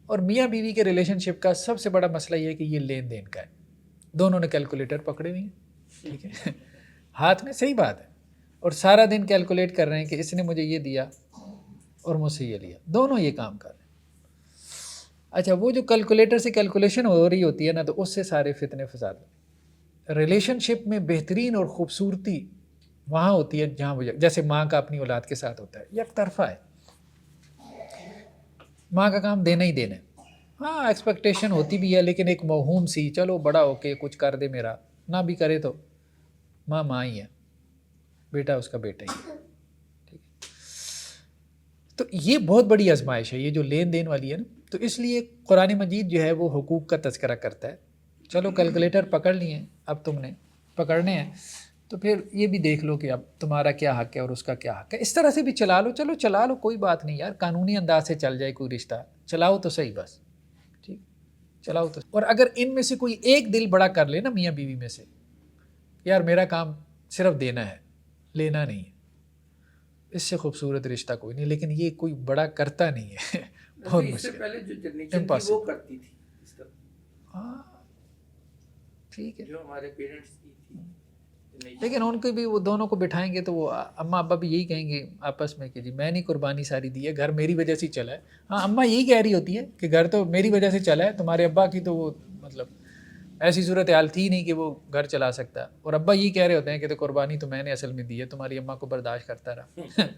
اور میاں بیوی کے ریلیشن شپ کا سب سے بڑا مسئلہ یہ ہے کہ یہ لین دین کا ہے، دونوں نے کیلکولیٹر پکڑے ہوئے ہیں، ٹھیک ہے، ہاتھ میں، صحیح بات ہے، اور سارا دن کیلکولیٹ کر رہے ہیں کہ اس نے مجھے یہ دیا اور مجھ سے یہ لیا، دونوں یہ کام کر رہے ہیں۔ اچھا وہ جو کیلکولیٹر سے کیلکولیشن ہو رہی ہوتی ہے نا، تو اس سے سارے فتنے فساد ہوتے ہیں۔ ریلیشن شپ میں بہترین اور خوبصورتی وہاں ہوتی ہے جہاں وہ جیسے ماں کا اپنی اولاد کے ساتھ ہوتا ہے، یک طرفہ ہے، ماں کا کام دینا ہی دینا ہے، ہاں ایکسپیکٹیشن ہوتی بھی ہے لیکن ایک موہوم سی، چلو بڑا ہو کے کچھ کر دے میرا، نہ بھی کرے تو ماں ماں ہی ہے، بیٹا اس کا بیٹا ہی ہے، ٹھیک ہے۔ تو یہ بہت بڑی آزمائش ہے یہ جو لین دین والی ہے نا، تو اس لیے قرآن مجید جو ہے وہ حقوق کا تذکرہ کرتا ہے۔ چلو کیلکولیٹر پکڑ لیے، اب تم نے پکڑنے ہیں تو پھر یہ بھی دیکھ لو کہ اب تمہارا کیا حق ہے اور اس کا کیا حق ہے، اس طرح سے بھی چلا لو، چلو چلا لو، کوئی بات نہیں یار، قانونی انداز سے چل جائے کوئی رشتہ، چلاؤ تو صحیح، بس ٹھیک، چلاؤ تو۔ اور اگر ان میں سے کوئی ایک دل بڑا کر لے نا میاں بیوی میں سے، یار میرا کام صرف دینا ہے، لینا نہیں ہے، اس سے خوبصورت رشتہ کوئی نہیں، لیکن یہ کوئی بڑا کرتا نہیں ہے، بہت اس سے مشکل، پہلے جو جنریشن تھی وہ کرتی تھی اس طرح، ہاں ٹھیک ہے، جو ہمارے پیرنٹس کی تھی، لیکن ان کو بھی وہ دونوں کو بٹھائیں گے تو وہ اماں ابا بھی یہی کہیں گے آپس میں کہ جی میں نہیں قربانی ساری دی ہے، گھر میری وجہ سے چلا ہے۔ ہاں اماں یہی کہہ رہی ہوتی ہے کہ گھر تو میری وجہ سے چلا ہے، تمہارے ابا کی تو وہ مطلب ایسی صورتحال تھی نہیں کہ وہ گھر چلا سکتا، اور ابا یہی کہہ رہے ہوتے ہیں کہ تو قربانی تو میں نے اصل میں دی ہے، تمہاری اماں کو برداشت کرتا رہا۔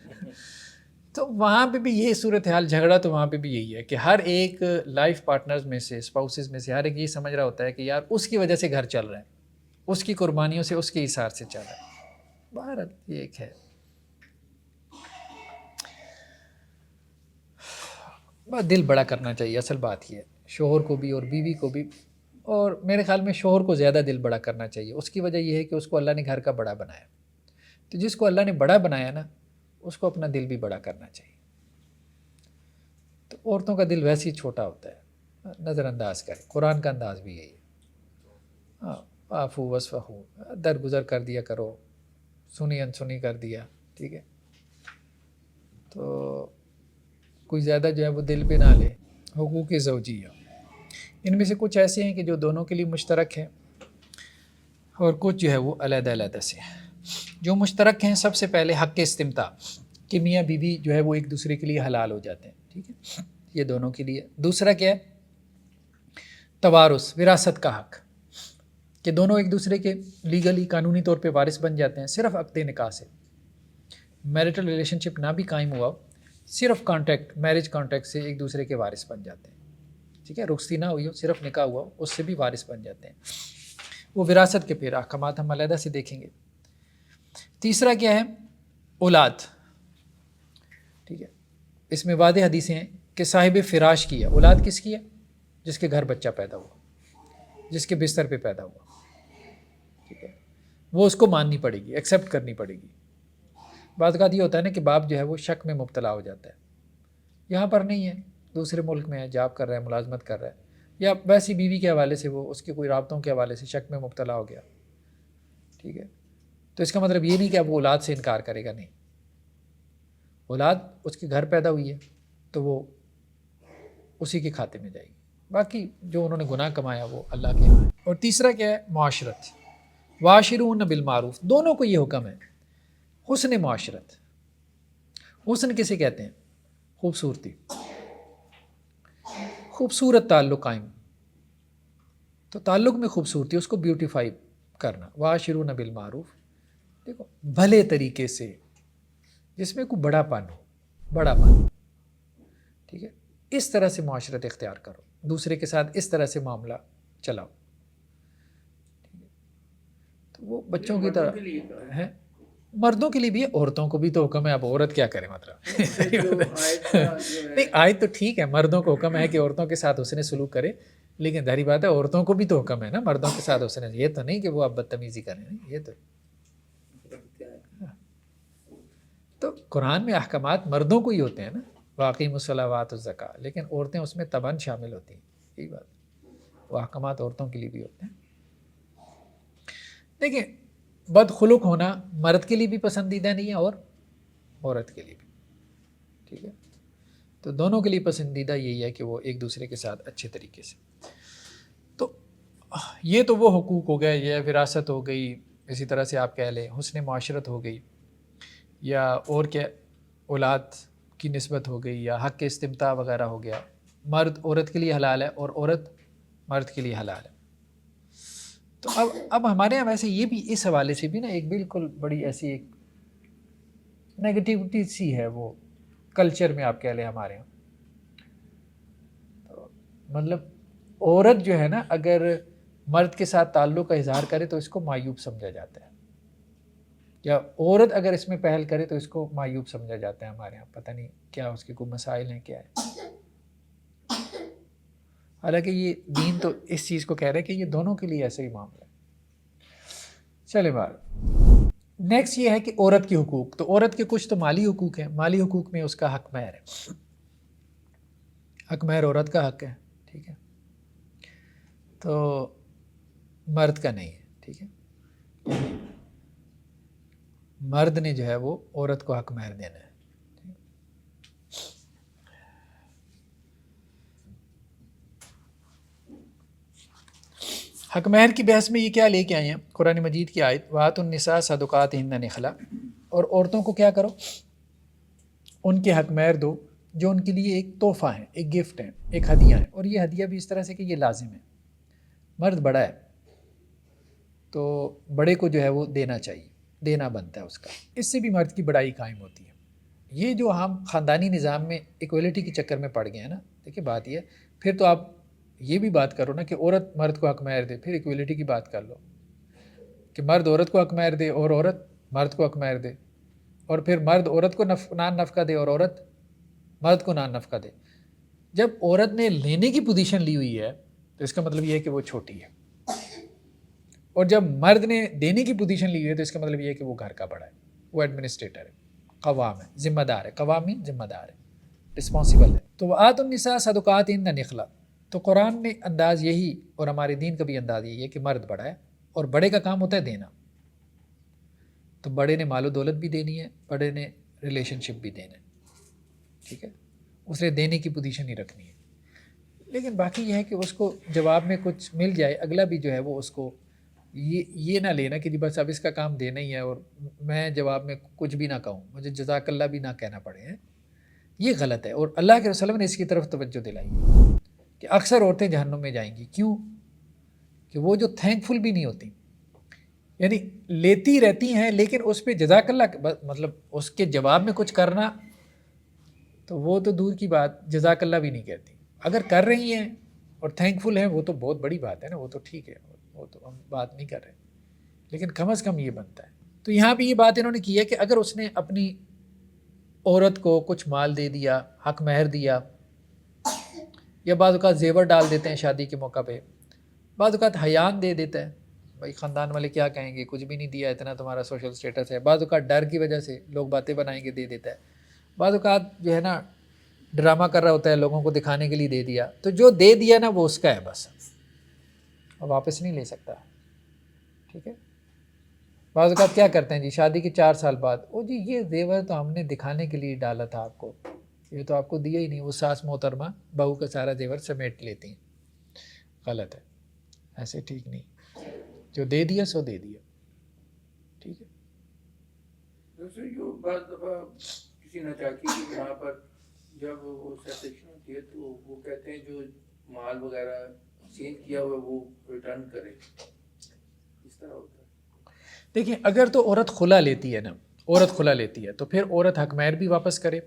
تو وہاں پہ بھی یہ صورتحال، جھگڑا تو وہاں پہ بھی یہی ہے کہ ہر ایک لائف پارٹنرز میں سے، اسپاؤسز میں سے ہر ایک یہ سمجھ رہا ہوتا ہے کہ یار اس کی وجہ سے گھر چل رہا ہے، اس کی قربانیوں سے، اس کے اثار سے چل رہا ہے۔ بہرحال یہ ایک ہے، بس دل بڑا کرنا چاہیے، اصل بات یہ ہے، شوہر کو بھی اور بیوی کو بھی، اور میرے خیال میں شوہر کو زیادہ دل بڑا کرنا چاہیے۔ اس کی وجہ یہ ہے کہ اس کو اللہ نے گھر کا بڑا بنایا، تو جس کو اللہ نے بڑا بنایا نا اس کو اپنا دل بھی بڑا کرنا چاہیے۔ تو عورتوں کا دل ویسے ہی چھوٹا ہوتا ہے، نظر انداز کرے، قرآن کا انداز بھی یہی ہے، آفو وصفحو، درگزر کر دیا کرو، سنی انسنی کر دیا، ٹھیک ہے، تو کوئی زیادہ جو ہے وہ دل پہ نہ لے۔ حقوق زوجیہ، ان میں سے کچھ ایسے ہیں کہ جو دونوں کے لیے مشترک ہیں، اور کچھ جو ہے وہ علیحدہ علیحدہ سے ہیں۔ جو مشترک ہیں، سب سے پہلے حق استمتاع، کہ میاں بیوی جو ہے وہ ایک دوسرے کے لیے حلال ہو جاتے ہیں، ٹھیک ہے، یہ دونوں کے لیے۔ دوسرا کیا ہے؟ توارث، وراثت کا حق، کہ دونوں ایک دوسرے کے لیگلی، قانونی طور پہ وارث بن جاتے ہیں صرف عقد نکاح سے، میرٹل ریلیشن شپ نہ بھی قائم ہوا، صرف کانٹیکٹ، میرج کانٹیکٹ سے ایک دوسرے کے وارث بن جاتے ہیں، ٹھیک ہے، رخصتی نہ ہوئی ہو، صرف نکاح ہوا، اس سے بھی وارث بن جاتے ہیں۔ وہ وراثت کے پھر احکامات ہم علیحدہ سے دیکھیں گے۔ تیسرا کیا ہے؟ اولاد، ٹھیک ہے، اس میں واضح حدیثیں ہیں کہ صاحب فراش کی ہے، اولاد کس کی ہے؟ جس کے گھر بچہ پیدا ہوا، جس کے بستر پہ پیدا ہوا، ٹھیک ہے، وہ اس کو ماننی پڑے گی، ایکسیپٹ کرنی پڑے گی۔ بعض اوقات یہ ہوتا ہے نا کہ باپ جو ہے وہ شک میں مبتلا ہو جاتا ہے، یہاں پر نہیں ہے، دوسرے ملک میں ہے، جاب کر رہا ہے، ملازمت کر رہا ہے، یا ویسی بیوی کے حوالے سے وہ اس کے کوئی رابطوں کے حوالے سے شک میں مبتلا ہو گیا، ٹھیک ہے، تو اس کا مطلب یہ نہیں کہ اب وہ اولاد سے انکار کرے گا، نہیں، اولاد اس کے گھر پیدا ہوئی ہے تو وہ اسی کے کھاتے میں جائے گی، باقی جو انہوں نے گناہ کمایا وہ اللہ کے ہیں۔ اور تیسرا کیا ہے؟ معاشرت، واشرون بالمعروف، دونوں کو یہ حکم ہے، حسن معاشرت۔ حسن کسے کہتے ہیں؟ خوبصورتی، خوبصورت تعلق قائم، تو تعلق میں خوبصورتی، اس کو بیوٹیفائی کرنا، واشرون بالمعروف، دیکھو بھلے طریقے سے، جس میں کوئی بڑا پن ہو، بڑا پن، ٹھیک ہے، اس طرح سے معاشرت اختیار کرو، دوسرے کے ساتھ اس طرح سے معاملہ چلاؤ، تو وہ بچوں کی طرح ہے، مردوں کے لیے بھی ہے، عورتوں کو بھی تو حکم ہے، اب عورت کیا کرے مطلب نہیں، آیت تو ٹھیک ہے، مردوں کو حکم ہے کہ عورتوں کے ساتھ حسن سلوک کرے، لیکن ظاہری بات ہے عورتوں کو بھی تو حکم ہے نا مردوں کے ساتھ حسن، یہ تو نہیں کہ وہ اب بدتمیزی کریں، یہ تو قرآن میں احکامات مردوں کو ہی ہوتے ہیں نا، واقعی الصلاوات والزکاۃ، لیکن عورتیں اس میں تباً شامل ہوتی ہیں، یہی بات، وہ احکامات عورتوں کے لیے بھی ہوتے ہیں۔ دیکھیں بد خلق ہونا مرد کے لیے بھی پسندیدہ نہیں ہے اور عورت کے لیے بھی، ٹھیک ہے، تو دونوں کے لیے پسندیدہ یہی ہے کہ وہ ایک دوسرے کے ساتھ اچھے طریقے سے، تو یہ تو وہ حقوق ہو گئے، یہ وراثت ہو گئی، اسی طرح سے آپ کہہ لیں حسن معاشرت ہو گئی، یا اور کیا، اولاد کی نسبت ہو گئی، یا حق استمتاع وغیرہ ہو گیا، مرد عورت کے لیے حلال ہے اور عورت مرد کے لیے حلال ہے۔ تو اب ہمارے یہاں ویسے یہ بھی اس حوالے سے بھی نا ایک بالکل بڑی ایسی ایک نیگیٹیوٹی سی ہے، وہ کلچر میں آپ کہہ لیں ہمارے یہاں، تو مطلب عورت جو ہے نا اگر مرد کے ساتھ تعلق کا اظہار کرے تو اس کو معیوب سمجھا جاتا ہے، یا عورت اگر اس میں پہل کرے تو اس کو معیوب سمجھا جاتا ہے ہمارے یہاں، پتہ نہیں کیا اس کے کوئی مسائل ہیں کیا ہے، حالانکہ یہ دین تو اس چیز کو کہہ رہے ہے کہ یہ دونوں کے لیے ایسا ہی معاملہ ہے۔ چلے بار نیکسٹ یہ ہے کہ عورت کے حقوق، تو عورت کے کچھ تو مالی حقوق ہیں، مالی حقوق میں اس کا حق مہر ہے، حق مہر عورت کا حق ہے، ٹھیک ہے، تو مرد کا نہیں ہے، ٹھیک ہے، مرد نے جو ہے وہ عورت کو حق مہر دینا ہے۔ حق مہر کی بحث میں یہ کیا لے کے آئے ہیں؟ قرآن مجید کی آیت وَآتُوا النِّسَاءَ صَدُقَاتِهِنَّ نِخْلَةً، اور عورتوں کو کیا کرو؟ ان کے حق مہر دو جو ان کے لیے ایک تحفہ ہے، ایک گفٹ ہے، ایک ہدیہ ہے، اور یہ ہدیہ بھی اس طرح سے کہ یہ لازم ہے، مرد بڑا ہے تو بڑے کو جو ہے وہ دینا چاہیے، دینا بنتا ہے اس کا، اس سے بھی مرد کی بڑائی قائم ہوتی ہے۔ یہ جو ہم خاندانی نظام میں ایکویلٹی کے چکر میں پڑ گئے ہیں نا، دیکھیں بات یہ ہے، پھر تو آپ یہ بھی بات کرو نا کہ عورت مرد کو حق مہر دے، پھر ایکویلٹی کی بات کر لو کہ مرد عورت کو حق مہر دے اور عورت مرد کو حق مہر دے، اور پھر مرد عورت کو نان نفقہ دے اور عورت مرد کو نان نفقہ دے۔ جب عورت نے لینے کی پوزیشن لی ہوئی ہے تو اس کا مطلب یہ ہے کہ وہ چھوٹی ہے، اور جب مرد نے دینے کی پوزیشن لی ہوئی ہے تو اس کا مطلب یہ ہے کہ وہ گھر کا بڑا ہے، وہ ایڈمنسٹریٹر ہے، قوام ہے، ذمہ دار ہے، قوامین ذمہ دار ہے، رسپانسیبل ہے۔ تو وآتوا النساء صدقاتهن نخلة، تو قرآن میں انداز یہی اور ہمارے دین کا بھی انداز یہی ہے کہ مرد بڑا ہے اور بڑے کا کام ہوتا ہے دینا، تو بڑے نے مال و دولت بھی دینی ہے، بڑے نے ریلیشن شپ بھی دینا ہے، ٹھیک ہے، اس نے دینے کی پوزیشن ہی رکھنی ہے، لیکن باقی یہ ہے کہ اس کو جواب میں کچھ مل جائے، اگلا بھی جو ہے وہ اس کو یہ نہ لینا کہ جی بس اب اس کا کام دینا ہی ہے اور میں جواب میں کچھ بھی نہ کہوں، مجھے جزاک اللہ بھی نہ کہنا پڑے ہیں، یہ غلط ہے۔ اور اللہ کے رسول نے اس کی طرف توجہ دلائی ہے کہ اکثر عورتیں جہنم میں جائیں گی، کیوں؟ کہ وہ جو تھینک فل بھی نہیں ہوتی، یعنی لیتی رہتی ہیں لیکن اس پہ جزاک اللہ مطلب اس کے جواب میں کچھ کرنا، تو وہ تو دور کی بات، جزاک اللہ بھی نہیں کہتی، اگر کر رہی ہیں اور تھینک فل ہیں وہ تو بہت بڑی بات ہے نا، وہ تو ٹھیک ہے، وہ تو ہم بات نہیں کر رہے، لیکن کم از کم یہ بنتا ہے۔ تو یہاں بھی یہ بات انہوں نے کی ہے کہ اگر اس نے اپنی عورت کو کچھ مال دے دیا، حق مہر دیا، یا بعض اوقات زیور ڈال دیتے ہیں شادی کے موقع پہ، بعض اوقات حیان دے دیتا ہے، بھائی خاندان والے کیا کہیں گے، کچھ بھی نہیں دیا، اتنا تمہارا سوشل سٹیٹس ہے، بعض اوقات ڈر کی وجہ سے لوگ باتیں بنائیں گے دے دیتا ہے، بعض اوقات جو ہے نا ڈرامہ کر رہا ہوتا ہے لوگوں کو دکھانے کے لیے دے دیا، تو جو دے دیا نا وہ اس کا ہے بس، اور واپس نہیں لے سکتا، ٹھیک ہے۔ بعض اوقات کیا کرتے ہیں جی شادی کے 4 سال بعد، او جی یہ زیور تو ہم نے دکھانے کے لیے ڈالا تھا آپ کو، یہ تو آپ کو دیا ہی نہیں، وہ ساس محترمہ بہو کا سارا زیور سمیٹ لیتی ہیں، غلط ہے، ایسے ٹھیک نہیں، جو دے دیا سو دے دیا، ٹھیک ہے۔ دوسرے جو بعض دفعہ کسی ناچاکی کی بنا پر جب وہ سیپریشن ہوتی ہے تو وہ کہتے ہیں جو مال وغیرہ چینج کیا ہوا وہ ریٹرن کرے، اس طرح ہوتا ہے۔ دیکھیں اگر تو عورت خلا لیتی ہے نا، عورت خلا لیتی ہے تو پھر عورت حق مہر بھی واپس کرے،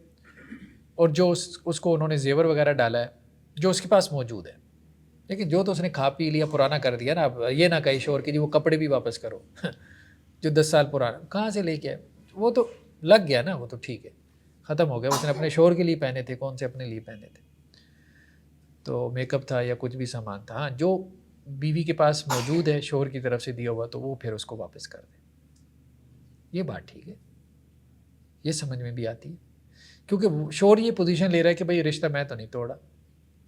اور جو اس کو انہوں نے زیور وغیرہ ڈالا ہے جو اس کے پاس موجود ہے، لیکن جو تو اس نے کھا پی لیا پرانا کر دیا نا، اب یہ نہ کہی شور کہ جی وہ کپڑے بھی واپس کرو جو 10 سال پرانا کہاں سے لے کے آئے، وہ تو لگ گیا نا، وہ تو ٹھیک ہے، ختم ہو گیا، اس نے اپنے شور کے لیے پہنے تھے، کون سے اپنے لیے پہنے تھے، تو میک اپ تھا یا کچھ بھی سامان تھا، ہاں جو بیوی کے پاس موجود ہے شوہر کی طرف سے دیا ہوا تو وہ پھر اس کو واپس کر دے، یہ بات ٹھیک ہے، یہ سمجھ میں بھی آتی ہے، کیونکہ شوہر یہ پوزیشن لے رہا ہے کہ بھائی رشتہ میں تو نہیں توڑا،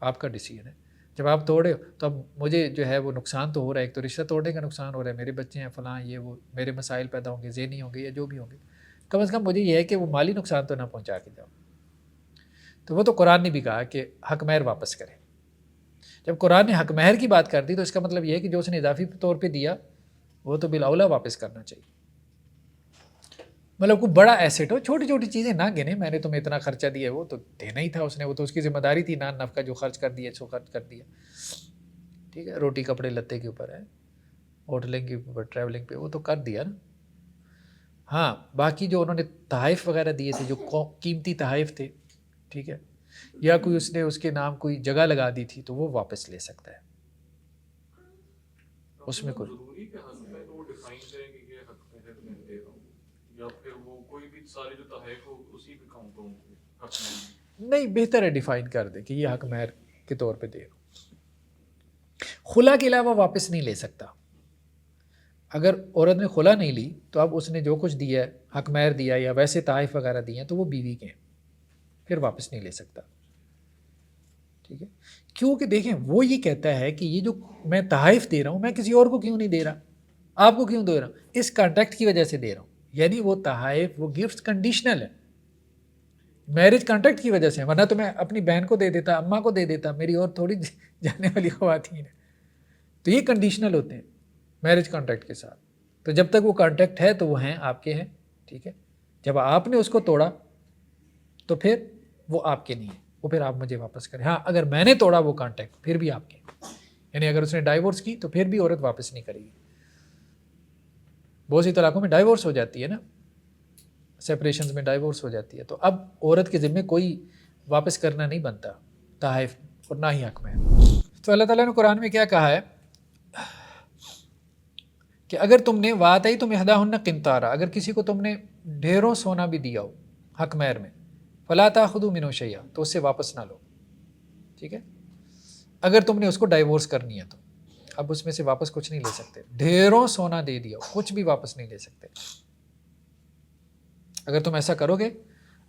آپ کا ڈیسیجن ہے، جب آپ توڑے ہو تو اب مجھے جو ہے وہ نقصان تو ہو رہا ہے، ایک تو رشتہ توڑنے کا نقصان ہو رہا ہے، میرے بچے ہیں فلاں یہ وہ، میرے مسائل پیدا ہوں گے، ذہنی ہوں گے یا جو بھی ہوں گے، کم از کم مجھے یہ ہے کہ وہ مالی نقصان تو نہ پہنچا کے جاؤ، تو وہ تو قرآن نے بھی کہا کہ حق مہر واپس کرے، جب قرآن نے حق مہر کی بات کر دی تو اس کا مطلب یہ ہے کہ جو اس نے اضافی طور پہ دیا وہ تو بالاولیٰ واپس کرنا چاہیے، مطلب کوئی بڑا ایسٹ ہو، چھوٹی چھوٹی چیزیں نہ گنے، میں نے تمہیں اتنا خرچہ دیا وہ تو دینا ہی تھا اس نے، وہ تو اس کی ذمہ داری تھی، نان نفقہ جو خرچ کر دیا سو خرچ کر دیا، ٹھیک ہے، روٹی کپڑے لتے کے اوپر ہے، ہوٹلنگ کے اوپر، ٹریولنگ پہ، وہ تو کر دیا نا، ہاں باقی جو انہوں نے تحائف وغیرہ دیے تھے جو قیمتی تحائف تھے، ٹھیک ہے، یا کوئی اس نے اس کے نام کوئی جگہ لگا دی تھی تو وہ واپس لے سکتا ہے، اس میں کوئی ضروری کہ حق میں وہ ڈیفائن کریں گے کہ حق میں میں دے رہا ہوں، یا پھر وہ کوئی بھی سارے جو تحائف ہو اسی پہ کاؤنٹ ہوں گے حق میں؟ نہیں، بہتر ہے ڈیفائن کر دے کہ یہ حق مہر کے طور پہ دے رہا ہوں، خلا کے علاوہ واپس نہیں لے سکتا، اگر عورت نے خلا نہیں لی تو اب اس نے جو کچھ دیا ہے حق مہر دیا یا ویسے تحائف وغیرہ دیے ہیں تو وہ بیوی کے ہیں، پھر واپس نہیں لے سکتا، ٹھیک ہے، کیونکہ دیکھیں وہ یہ کہتا ہے کہ یہ جو میں تحائف دے رہا ہوں میں کسی اور کو کیوں نہیں دے رہا، آپ کو کیوں دے رہا ہوں، اس کانٹیکٹ کی وجہ سے دے رہا ہوں، یعنی وہ تحائف وہ گفٹ کنڈیشنل ہے، میرج کانٹیکٹ کی وجہ سے، ورنہ تو میں اپنی بہن کو دے دیتا، اماں کو دے دیتا، میری اور تھوڑی جانے والی خواتین ہیں، تو یہ کنڈیشنل ہوتے ہیں میرج کانٹیکٹ کے ساتھ، تو جب تک وہ کانٹیکٹ ہے تو وہ ہیں آپ کے ہیں، ٹھیک ہے، جب آپ نے اس کو توڑا تو پھر وہ آپ کے نہیں ہے، وہ پھر آپ مجھے واپس کریں، ہاں اگر میں نے توڑا وہ کانٹیکٹ پھر بھی آپ کے، یعنی اگر اس نے ڈائیورس کی تو پھر بھی عورت واپس نہیں کرے گی، بہت سی طلاقوں میں ڈائیورس ہو جاتی ہے نا، سیپریشنز میں ڈائیورس ہو جاتی ہے، تو اب عورت کے ذمہ کوئی واپس کرنا نہیں بنتا تحائف اور نہ ہی حق میں، تو اللہ تعالیٰ نے قرآن میں کیا کہا ہے کہ اگر تم نے واتئی تم احداہن قنطارا، اگر کسی کو تم نے ڈھیروں سونا بھی دیا ہو حق مہر میں، فلا تاخذوا منہ شیئا، تو اس سے واپس نہ لو، ٹھیک ہے، اگر تم نے اس کو ڈائیورس کرنی ہے تو اب اس میں سے واپس کچھ نہیں لے سکتے، ڈھیروں سونا دے دیا ہو کچھ بھی واپس نہیں لے سکتے، اگر تم ایسا کرو گے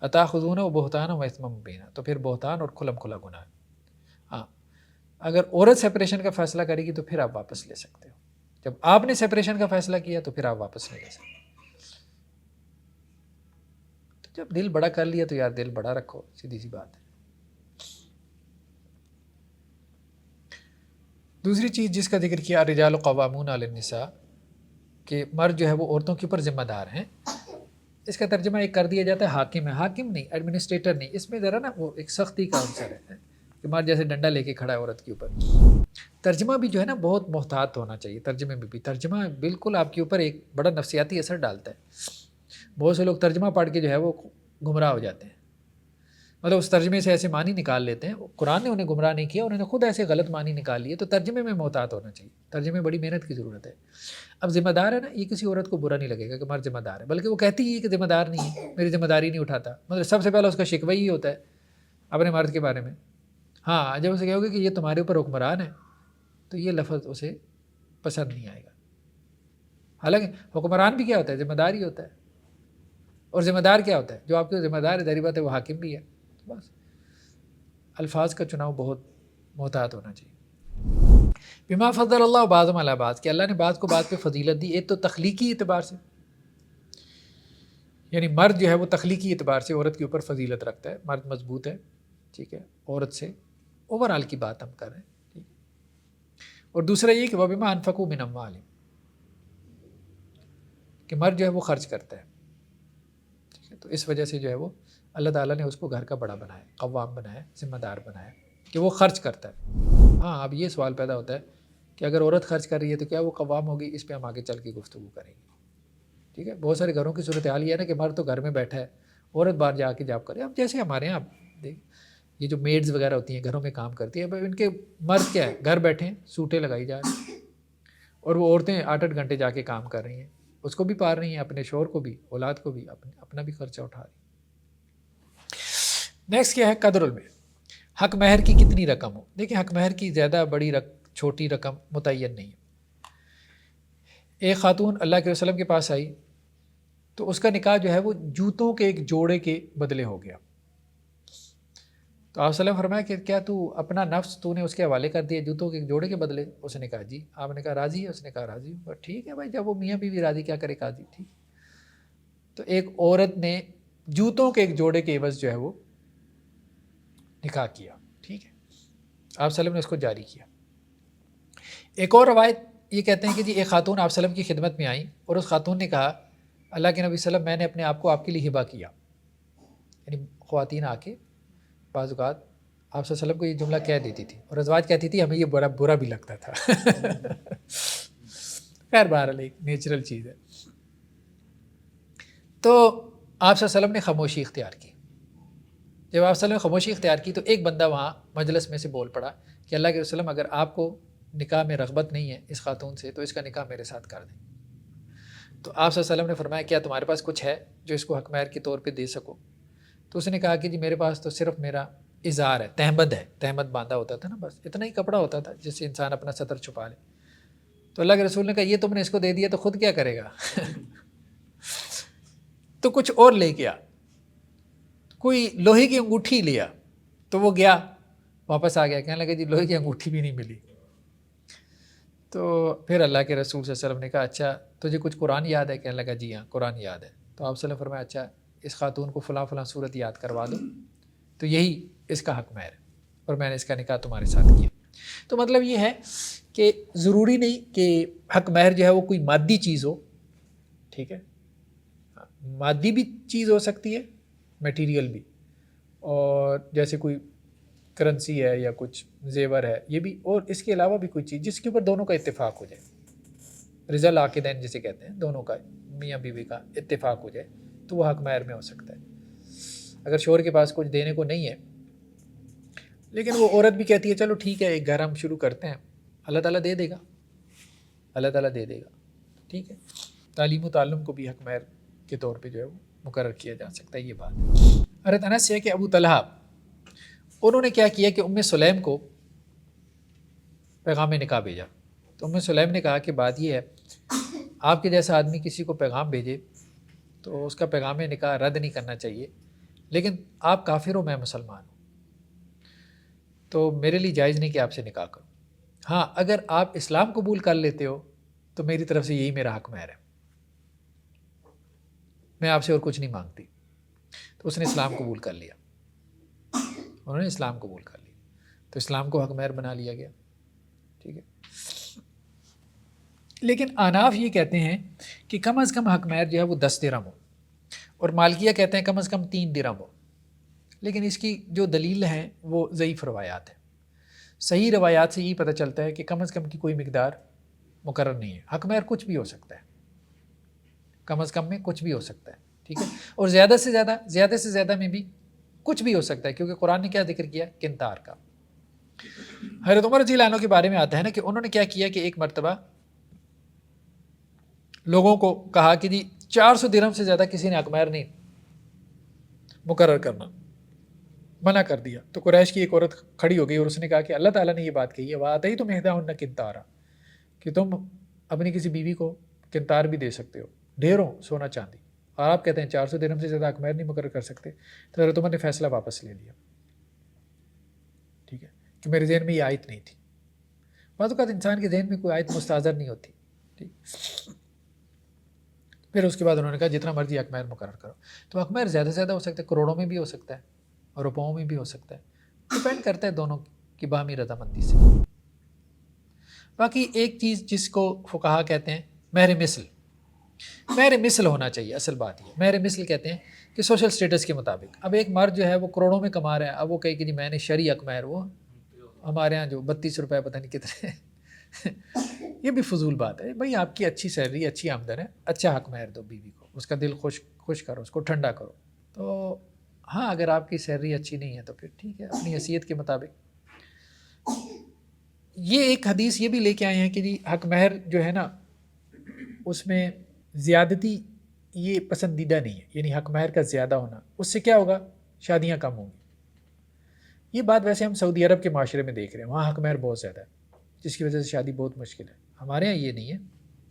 اتاخذونہ بہتانا و اثما مبینا، تو پھر بہتان اور کھلم کھلا گناہ ہے، ہاں اگر عورت سیپریشن کا فیصلہ کرے گی تو پھر آپ واپس لے سکتے ہو، جب آپ نے سیپریشن کا فیصلہ کیا تو پھر آپ واپس نہیں لے سکتے، تو جب دل بڑا کر لیا تو یار دل بڑا رکھو، سیدھی سی بات ہے۔ دوسری چیز جس کا ذکر کیا الرجال قوامون علی النساء، کہ مرد جو ہے وہ عورتوں کے اوپر ذمہ دار ہیں، اس کا ترجمہ ایک کر دیا جاتا ہے حاکم ہے، حاکم نہیں ایڈمنسٹریٹر نہیں، اس میں ذرا نا وہ ایک سختی کا عنصر ہے کہ مرد جیسے ڈنڈا لے کے کھڑا ہے عورت کے اوپر، ترجمہ بھی جو ہے نا بہت محتاط ہونا چاہیے، ترجمے میں بھی ترجمہ بالکل آپ کے اوپر ایک بڑا نفسیاتی اثر ڈالتا ہے، بہت سے لوگ ترجمہ پڑھ کے جو ہے وہ گمراہ ہو جاتے ہیں، مطلب اس ترجمے سے ایسے معنی نکال لیتے ہیں. قرآن نے انہیں گمراہ نہیں کیا, انہوں نے خود ایسے غلط معنی نکال لیے. تو ترجمے میں محتاط ہونا چاہیے, ترجمے میں بڑی محنت کی ضرورت ہے. اب ذمہ دار ہے نا, یہ کسی عورت کو برا نہیں لگے گا کہ مرد ذمہ دار ہے, بلکہ وہ کہتی ہے کہ ذمہ دار نہیں ہے, میری ذمہ داری نہیں اٹھاتا. مطلب سب سے پہلے اس کا شکوہ ہی ہوتا ہے اپنے مرد کے بارے میں. ہاں جب اسے کہو گے کہ یہ تمہارے اوپر حکمران ہے تو یہ لفظ اسے پسند نہیں آئے گا. حالانکہ حکمران بھی کیا ہوتا ہے, ذمہ دار ہی ہوتا ہے. اور ذمہ دار کیا ہوتا ہے, جو آپ کے ذمہ دار ہے ظاہر بات ہے وہ حاکم بھی ہے. بس الفاظ کا چناؤ بہت محتاط ہونا چاہیے. بما فضل اللہ بعضهم علی بعض, کہ اللہ نے بعض کو بعض پہ فضیلت دی. ایک تو تخلیقی اعتبار سے, یعنی مرد جو ہے وہ تخلیقی اعتبار سے عورت کے اوپر فضیلت رکھتا ہے, مرد مضبوط ہے, ٹھیک ہے, عورت سے اوور آل کی بات ہم کر رہے ہیں, ٹھیک ہے. اور دوسرا یہ کہ وبما انفقوا من اموالہم, کہ مرد جو ہے وہ خرچ کرتا ہے, ٹھیک ہے. تو اس وجہ سے جو ہے وہ اللہ تعالیٰ نے اس کو گھر کا بڑا بنایا, قوام بنایا, ذمہ دار بنایا کہ وہ خرچ کرتا ہے. ہاں اب یہ سوال پیدا ہوتا ہے کہ اگر عورت خرچ کر رہی ہے تو کیا وہ قوام ہوگی؟ اس پہ ہم آگے چل کے گفتگو کریں گے, ٹھیک ہے. بہت سارے گھروں کی صورتحال یہ ہے نا کہ مرد تو گھر میں بیٹھا ہے, عورت باہر جا کے جاب کرے. اب جیسے ہمارے یہاں دیکھ یہ جو میڈز وغیرہ ہوتی ہیں گھروں میں کام کرتی ہیں, ان کے مرد کیا ہے, گھر بیٹھے ہیں, سوٹیں لگائی جا رہی ہیں, اور وہ عورتیں 8-8 گھنٹے جا کے کام کر رہی ہیں, اس کو بھی پار رہی ہیں, اپنے شوہر کو بھی, اولاد کو بھی, اپنا بھی خرچہ اٹھا رہی ہیں. نیکسٹ کیا ہے, قدر المیہ, حق مہر کی کتنی رقم ہو. دیکھیں حق مہر کی زیادہ بڑی چھوٹی رقم متعین نہیں ہے. ایک خاتون اللہ کے وسلم کے پاس آئی تو اس کا نکاح جو ہے وہ جوتوں کے ایک جوڑے کے بدلے ہو گیا. تو آپ وسلم فرمایا کہ کیا تو اپنا نفس تو نے اس کے حوالے کر دیا جوتوں کے ایک جوڑے کے بدلے؟ اس نے کہا جی. آپ نے کہا راضی ہے؟ اس نے کہا راضی ہوں. ٹھیک ہے بھائی, جب وہ میاں بیوی راضی کیا کرے قاضی, ٹھیک. تو ایک عورت نے جوتوں کے ایک جوڑے کے عوض جو ہے وہ نکاح کیا, ٹھیک ہے. آپ وسلم نے اس کو جاری کیا. ایک اور روایت یہ کہتے ہیں کہ جی ایک خاتون آپ وسلم کی خدمت میں آئیں اور اس خاتون نے کہا اللہ کے نبی وسلم میں نے اپنے آپ کو آپ کے لیے ہبہ کیا. یعنی خواتین آ کے بعض اوقات آپ صلی اللہ علیہ وسلم کو یہ جملہ کہہ دیتی تھی, اور ازواج کہتی تھی ہمیں یہ برا بھی لگتا تھا. خیر بہرحال ایک نیچرل چیز ہے. تو آپ صلی اللہ علیہ وسلم نے خاموشی اختیار کی. جب آپ صلی اللہ علیہ وسلم نے خاموشی اختیار کی تو ایک بندہ وہاں مجلس میں سے بول پڑا کہ اللہ کے وسلم اگر آپ کو نکاح میں رغبت نہیں ہے اس خاتون سے تو اس کا نکاح میرے ساتھ کر دیں. تو آپ صلی اللہ علیہ وسلم نے فرمایا کیا تمہارے پاس کچھ ہے جو اس کو حق مہر کے طور پہ دے سکو؟ تو اس نے کہا کہ جی میرے پاس تو صرف میرا ازار ہے, تہمد ہے, تہمد باندھا ہوتا تھا نا, بس اتنا ہی کپڑا ہوتا تھا جس سے انسان اپنا سطر چھپا لے. تو اللہ کے رسول نے کہا یہ تم نے اس کو دے دیا تو خود کیا کرے گا؟ تو کچھ اور لے گیا, کوئی لوہے کی انگوٹھی لیا. تو وہ گیا واپس آ گیا, کہنے لگا جی لوہے کی انگوٹھی بھی نہیں ملی. تو پھر اللہ کے رسول صلی اللہ علیہ وسلم نے کہا اچھا تجھے کچھ قرآن یاد ہے؟ کہنے لگا جی ہاں قرآن یاد ہے. تو آپ صلی اللہ علیہ وسلم فرمایا اچھا اس خاتون کو فلاں فلاں صورت یاد کروا دو تو یہی اس کا حق مہر ہے, اور میں نے اس کا نکاح تمہارے ساتھ کیا. تو مطلب یہ ہے کہ ضروری نہیں کہ حق مہر جو ہے وہ کوئی مادی چیز ہو, ٹھیک ہے. مادی بھی چیز ہو سکتی ہے, میٹیریل بھی, اور جیسے کوئی کرنسی ہے یا کچھ زیور ہے یہ بھی, اور اس کے علاوہ بھی کوئی چیز جس کے اوپر دونوں کا اتفاق ہو جائے, رضا العاقدین جسے کہتے ہیں, دونوں کا میاں بیوی کا اتفاق ہو جائے تو وہ حق مہر میں ہو سکتا ہے. اگر شوہر کے پاس کچھ دینے کو نہیں ہے لیکن وہ عورت بھی کہتی ہے چلو ٹھیک ہے ایک گھر ہم شروع کرتے ہیں, اللہ تعالیٰ دے دے گا, اللہ تعالیٰ دے دے گا, ٹھیک ہے. تعلیم و تعلم کو بھی حق مہر کے طور پہ جو ہے وہ مقرر کیا جا سکتا ہے. یہ بات حضرت انس سے ہے کہ ابو طلحہ انہوں نے کیا کیا کہ ام سلیم کو پیغام نکاح بھیجا. تو ام سلیم نے کہا کہ بات یہ ہے آپ کے جیسا آدمی کسی کو پیغام بھیجے تو اس کا پیغام نکاح رد نہیں کرنا چاہیے, لیکن آپ کافر ہو میں مسلمان ہوں تو میرے لیے جائز نہیں کہ آپ سے نکاح کروں. ہاں اگر آپ اسلام قبول کر لیتے ہو تو میری طرف سے یہی میرا حق مہر ہے, میں آپ سے اور کچھ نہیں مانگتی. تو اس نے اسلام قبول کر لیا, انہوں نے اسلام قبول کر لیا تو اسلام کو حق مہر بنا لیا گیا, ٹھیک ہے. لیکن آناف یہ کہتے ہیں کہ کم از کم حق مہر جو ہے وہ 10 درہم ہو, اور مالکیہ کہتے ہیں کم از کم 3 درہم ہو. لیکن اس کی جو دلیل ہیں وہ ضعیف روایات ہیں. صحیح روایات سے یہی پتہ چلتا ہے کہ کم از کم کی کوئی مقدار مقرر نہیں ہے. حق مہر کچھ بھی ہو سکتا ہے, کم از کم میں کچھ بھی ہو سکتا ہے, ٹھیک ہے. اور زیادہ سے زیادہ میں بھی کچھ بھی ہو سکتا ہے، کیونکہ قرآن نے کیا ذکر کیا؟ قنطار کا۔ حضرت عمر رضی اللہ عنہ کے بارے میں آتا ہے نا کہ انہوں نے کیا کیا کہ ایک مرتبہ لوگوں کو کہا کہ جی 400 درہم سے زیادہ کسی نے حق مہر نہیں مقرر کرنا، منع کر دیا۔ تو قریش کی ایک عورت کھڑی ہو گئی اور اس نے کہا کہ اللہ تعالیٰ نے یہ بات کہی ہے، وَآتَيْتُمْ إِحْدَاهُنَّ قِنطَارًا، کہ تم اپنی کسی بیوی کو قنطار بھی دے سکتے ہو، ڈھیروں سونا چاندی، اور آپ کہتے ہیں 400 درہم سے زیادہ حق مہر نہیں مقرر کر سکتے۔ تو حضرت عمر نے فیصلہ واپس لے لیا، ٹھیک ہے، کہ میرے ذہن میں یہ آیت نہیں تھی۔ بعض اوقات انسان کے ذہن میں کوئی آیت مستحضر نہیں ہوتی، ٹھیک۔ پھر اس کے بعد انہوں نے کہا جتنا مرضی حق مہر مقرر کرو۔ تو حق مہر زیادہ سے زیادہ ہو سکتا ہے، کروڑوں میں بھی ہو سکتا ہے اور روپوں میں بھی ہو سکتا ہے، ڈپینڈ کرتا ہے دونوں کی باہمی رضامندی سے۔ باقی ایک چیز جس کو فقہا کہتے ہیں مہر مثل، مہر مثل ہونا چاہیے۔ اصل بات یہ مہر مثل کہتے ہیں کہ سوشل سٹیٹس کے مطابق۔ اب ایک مرد جو ہے وہ کروڑوں میں کما رہا ہے، اب وہ کہے کہ جی میں نے شرعی حق مہر، وہ ہمارے ہاں جو 32 روپے پتہ نہیں کتنے یہ بھی فضول بات ہے۔ بھائی آپ کی اچھی سیلری، اچھی آمدن ہے، اچھا حق مہر دو بیوی کو، اس کا دل خوش کرو، اس کو ٹھنڈا کرو۔ تو ہاں اگر آپ کی سیلری اچھی نہیں ہے تو پھر ٹھیک ہے، اپنی حیثیت کے مطابق۔ یہ ایک حدیث یہ بھی لے کے آئے ہیں کہ جی حق مہر جو ہے نا اس میں زیادتی یہ پسندیدہ نہیں ہے، یعنی حق مہر کا زیادہ ہونا، اس سے کیا ہوگا؟ شادیاں کم ہوں گی۔ یہ بات ویسے ہم سعودی عرب کے معاشرے میں دیکھ رہے ہیں، وہاں حق مہر بہت زیادہ ہے، جس کی وجہ سے شادی بہت مشکل ہے۔ ہمارے ہاں یہ نہیں ہے،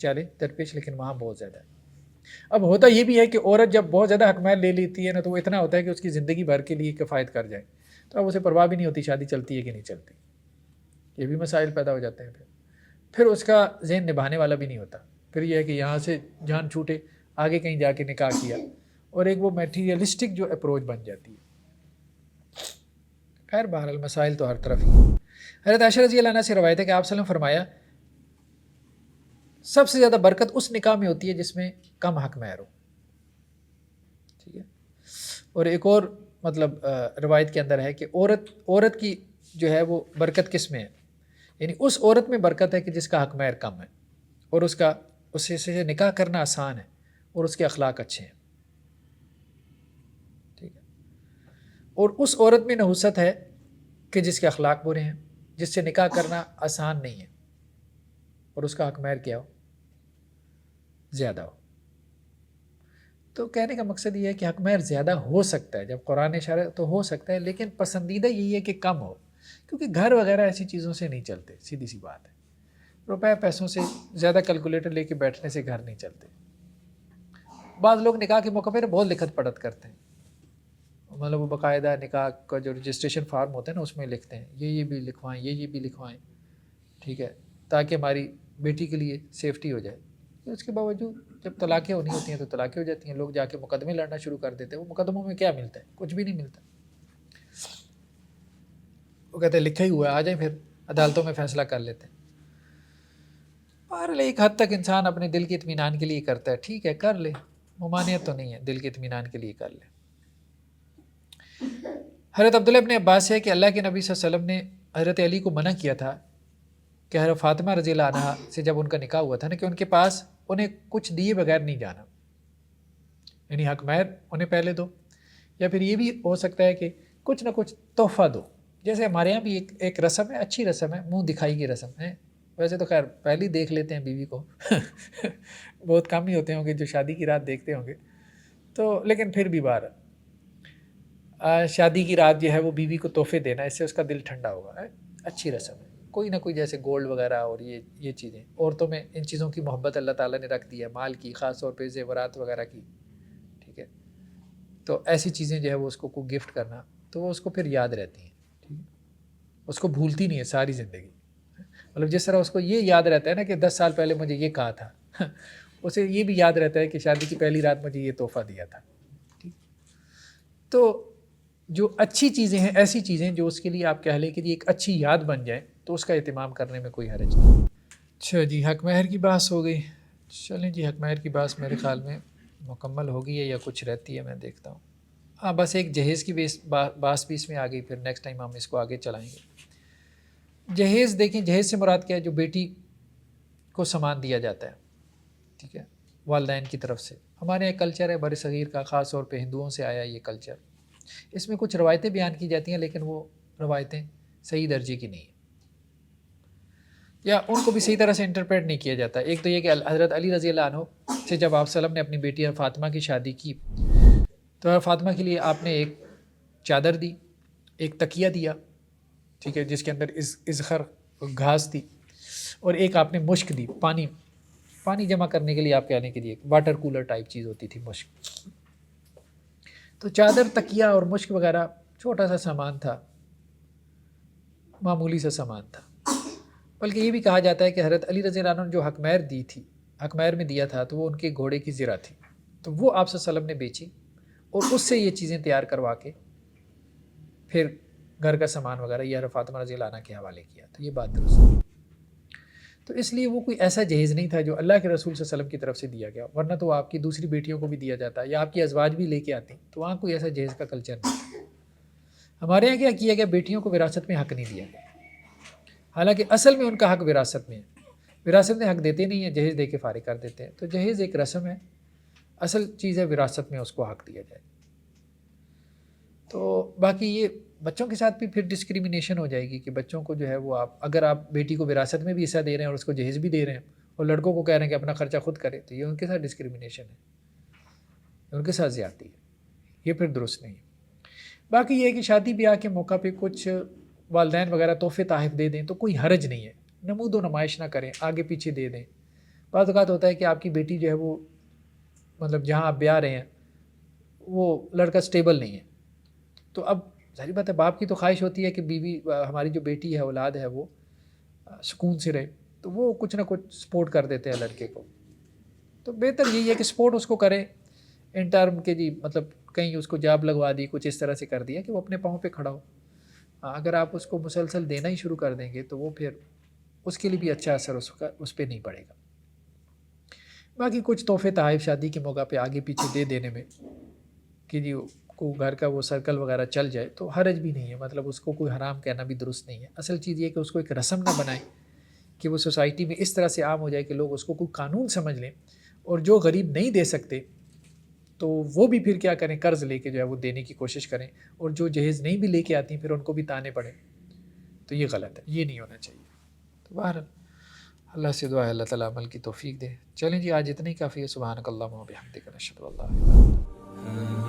چلے درپیش، لیکن وہاں بہت زیادہ ہے۔ اب ہوتا یہ بھی ہے کہ عورت جب بہت زیادہ حق مہر لے لیتی ہے نا تو وہ اتنا ہوتا ہے کہ اس کی زندگی بھر کے لیے کفایت کر جائے، تو اب اسے پرواہ بھی نہیں ہوتی شادی چلتی ہے کہ نہیں چلتی۔ یہ بھی مسائل پیدا ہو جاتے ہیں۔ پھر اس کا ذہن نبھانے والا بھی نہیں ہوتا، پھر یہ ہے کہ یہاں سے جان چھوٹے، آگے کہیں جا کے نکاح کیا، اور ایک وہ میٹیریلسٹک جو اپروچ بن جاتی ہے۔ خیر بہرحال مسائل تو ہر طرف ہی ہیں۔ حضرت عائشہ رضی اللہ عنہ سے روایت ہے کہ آپ صلی اللہ علیہ وسلم فرمایا سب سے زیادہ برکت اس نکاح میں ہوتی ہے جس میں کم حق مہر ہو، ٹھیک ہے۔ اور ایک اور مطلب روایت کے اندر ہے کہ عورت کی جو ہے وہ برکت کس میں ہے، یعنی اس عورت میں برکت ہے کہ جس کا حق مہر کم ہے اور اس سے نکاح کرنا آسان ہے اور اس کے اخلاق اچھے ہیں، ٹھیک ہے۔ اور اس عورت میں نحوست ہے کہ جس کے اخلاق برے ہیں، جس سے نکاح کرنا آسان نہیں ہے اور اس کا حق مہر کیا ہو؟ زیادہ ہو۔ تو کہنے کا مقصد یہ ہے کہ حق مہر زیادہ ہو سکتا ہے، جب قرآن اشارہ تو ہو سکتا ہے، لیکن پسندیدہ یہی ہے کہ کم ہو، کیونکہ گھر وغیرہ ایسی چیزوں سے نہیں چلتے، سیدھی سی بات ہے۔ روپے پیسوں سے زیادہ کیلکولیٹر لے کے بیٹھنے سے گھر نہیں چلتے۔ بعض لوگ نکاح کے موقع پہ بہت لکھت پڑھت کرتے ہیں، مطلب وہ باقاعدہ نکاح کا جو رجسٹریشن فارم ہوتا ہے نا اس میں لکھتے ہیں یہ بھی لکھوائیں، یہ بھی لکھوائیں، ٹھیک ہے، تاکہ ہماری بیٹی کے لیے سیفٹی ہو جائے۔ اس کے باوجود جب طلاقیں ہونی ہوتی ہیں تو طلاقیں ہو جاتی ہیں، لوگ جا کے مقدمے لڑنا شروع کر دیتے ہیں۔ وہ مقدموں میں کیا ملتا ہے؟ کچھ بھی نہیں ملتا۔ وہ کہتے ہیں لکھا ہی ہوا ہے، آ جائیں پھر عدالتوں میں فیصلہ کر لیتے ہیں۔ بہرحال ایک حد تک انسان اپنے دل کے اطمینان کے لیے کرتا ہے، ٹھیک ہے کر لے، ممانعت تو نہیں ہے، دل کے اطمینان کے لیے کر لے۔ حضرت عبداللہ ابن عباس سے ہے کہ اللہ کے نبی صلی اللہ علیہ وسلم نے حضرت علی کو منع کیا تھا کہ حضرت فاطمہ رضی اللہ عنہا سے جب ان کا نکاح ہوا تھا نا کہ ان کے پاس انہیں کچھ دیے بغیر نہیں جانا، یعنی حق مہر انہیں پہلے دو، یا پھر یہ بھی ہو سکتا ہے کہ کچھ نہ کچھ تحفہ دو۔ جیسے ہمارے یہاں بھی ایک رسم ہے، اچھی رسم ہے، منہ دکھائی کی رسم ہے۔ ویسے تو خیر پہلے ہی دیکھ لیتے ہیں بیوی کو بہت کم ہی ہوتے ہوں گے جو شادی کی رات دیکھتے ہوں گے، تو لیکن پھر بھی بار شادی کی رات جو ہے وہ بیوی کو تحفے دینا، اس سے اس کا دل ٹھنڈا ہوگا، اچھی رسم ہے۔ کوئی نہ کوئی جیسے گولڈ وغیرہ اور یہ چیزیں، عورتوں میں ان چیزوں کی محبت اللہ تعالیٰ نے رکھ دی ہے، مال کی، خاص طور پہ زیورات وغیرہ کی، ٹھیک ہے۔ تو ایسی چیزیں جو ہے وہ اس کو گفٹ کرنا تو وہ اس کو پھر یاد رہتی ہیں، ٹھیک ہے، اس کو بھولتی نہیں ہے ساری زندگی۔ مطلب جس طرح اس کو یہ یاد رہتا ہے نا کہ 10 سال پہلے مجھے یہ کہا تھا اسے یہ بھی یاد رہتا ہے کہ شادی کی پہلی رات مجھے یہ تحفہ دیا تھا، ٹھیک۔ تو جو اچھی چیزیں ہیں، ایسی چیزیں جو اس کے لیے آپ کہہ لیں کہ ایک اچھی یاد بن جائے، تو اس کا اہتمام کرنے میں کوئی حرج نہیں۔ اچھا جی، حق مہر کی بحث ہو گئی، چلیں جی، حق مہر کی بحث میرے خیال میں مکمل ہو گئی ہے یا کچھ رہتی ہے، میں دیکھتا ہوں۔ ہاں بس ایک جہیز کی بحث بھی اس میں آ گئی، پھر نیکسٹ ٹائم ہم اس کو آگے چلائیں گے۔ جہیز دیکھیں، جہیز سے مراد کیا ہے؟ جو بیٹی کو سامان دیا جاتا ہے، ٹھیک ہے، والدین کی طرف سے۔ ہمارے یہاں کلچر ہے بر صغیر کا، خاص طور پہ ہندوؤں سے آیا یہ کلچر اس میں کچھ روایتیں بیان کی جاتی ہیں لیکن وہ روایتیں صحیح درجے کی نہیں ہیں یا ان کو بھی صحیح طرح سے انٹرپریٹ نہیں کیا جاتا. ایک تو یہ کہ حضرت علی رضی اللہ عنہ سے جب آپ وسلم نے اپنی بیٹی فاطمہ کی شادی کی تو فاطمہ کے لیے آپ نے ایک چادر دی, ایک تکیہ دیا, ٹھیک ہے, جس کے اندر ازخر گھاس تھی, اور ایک آپ نے مشک دی, پانی جمع کرنے کے لیے آپ کہنے کے لیے واٹر کولر ٹائپ چیز ہوتی تھی مشک. تو چادر, تکیہ اور مشک وغیرہ چھوٹا سا سامان تھا, معمولی سا سامان تھا. بلکہ یہ بھی کہا جاتا ہے کہ حضرت علی رضی اللہ عنہ نے جو حق مہر دی تھی, حق مہر میں دیا تھا, تو وہ ان کے گھوڑے کی زرہ تھی, تو وہ آپ صلی اللہ علیہ وسلم نے بیچی اور اس سے یہ چیزیں تیار کروا کے پھر گھر کا سامان وغیرہ یہ فاطمہ رضی اللہ عنہ کے حوالے کیا. تو یہ بات درست ہے. تو اس لیے وہ کوئی ایسا جہیز نہیں تھا جو اللہ کے رسول صلی اللہ علیہ وسلم کی طرف سے دیا گیا, ورنہ تو آپ کی دوسری بیٹیوں کو بھی دیا جاتا یا آپ کی ازواج بھی لے کے آتی, تو وہاں کوئی ایسا جہیز کا کلچر نہیں. ہمارے یہاں کیا کیا گیا, بیٹیوں کو وراثت میں حق نہیں دیا گیا, حالانکہ اصل میں ان کا حق وراثت میں ہے. وراثت میں حق دیتے نہیں ہیں, جہیز دے کے فارغ کر دیتے ہیں. تو جہیز ایک رسم ہے, اصل چیز ہے وراثت میں اس کو حق دیا جائے. تو باقی یہ بچوں کے ساتھ بھی پھر ڈسکریمنیشن ہو جائے گی کہ بچوں کو جو ہے وہ اگر آپ بیٹی کو وراثت میں بھی حصہ دے رہے ہیں اور اس کو جہیز بھی دے رہے ہیں اور لڑکوں کو کہہ رہے ہیں کہ اپنا خرچہ خود کرے, تو یہ ان کے ساتھ ڈسکریمنیشن ہے, ان کے ساتھ زیادتی ہے, یہ پھر درست نہیں ہے. باقی یہ ہے کہ شادی بیاہ کے موقع پہ کچھ والدین وغیرہ تحفے تحائف دے دیں تو کوئی حرج نہیں ہے, نمود و نمائش نہ کریں, آگے پیچھے دے دیں. بعض اوقات ہوتا ہے کہ آپ کی بیٹی جو ہے وہ مطلب جہاں آپ بیاہ رہے ہیں وہ لڑکا سٹیبل نہیں ہے, تو اب ظاہر بات ہے باپ کی تو خواہش ہوتی ہے کہ بیوی ہماری جو بیٹی ہے اولاد ہے وہ سکون سے رہے, تو وہ کچھ نہ کچھ سپورٹ کر دیتے ہیں لڑکے کو. تو بہتر یہی ہے کہ سپورٹ اس کو کرے ان ٹرم کہ جی مطلب کہیں اس کو جاب لگوا دی, کچھ اس طرح سے کر دیا کہ وہ اپنے پاؤں پہ کھڑا ہو. اگر آپ اس کو مسلسل دینا ہی شروع کر دیں گے تو وہ پھر اس کے لیے بھی اچھا اثر اس پہ نہیں پڑے گا. باقی کچھ تحفے تحائف شادی کے موقع پہ آگے پیچھے دے دینے میں کہ جی کو گھر کا وہ سرکل وغیرہ چل جائے تو حرج بھی نہیں ہے, مطلب اس کو کوئی حرام کہنا بھی درست نہیں ہے. اصل چیز یہ کہ اس کو ایک رسم نہ بنائیں کہ وہ سوسائٹی میں اس طرح سے عام ہو جائے کہ لوگ اس کو کوئی قانون سمجھ لیں, اور جو غریب نہیں دے سکتے تو وہ بھی پھر کیا کریں, قرض لے کے جو ہے وہ دینے کی کوشش کریں, اور جو جہیز نہیں بھی لے کے آتی ہیں پھر ان کو بھی تانے پڑیں. تو یہ غلط ہے, یہ نہیں ہونا چاہیے. تو بہرحال اللہ سے دعا ہے اللہ تعالیٰ عمل کی توفیق دے. چلیں جی, آج اتنا ہی کافی ہے. سبحانک اللہم و بحمدک نشہد ان لا الہ الا انت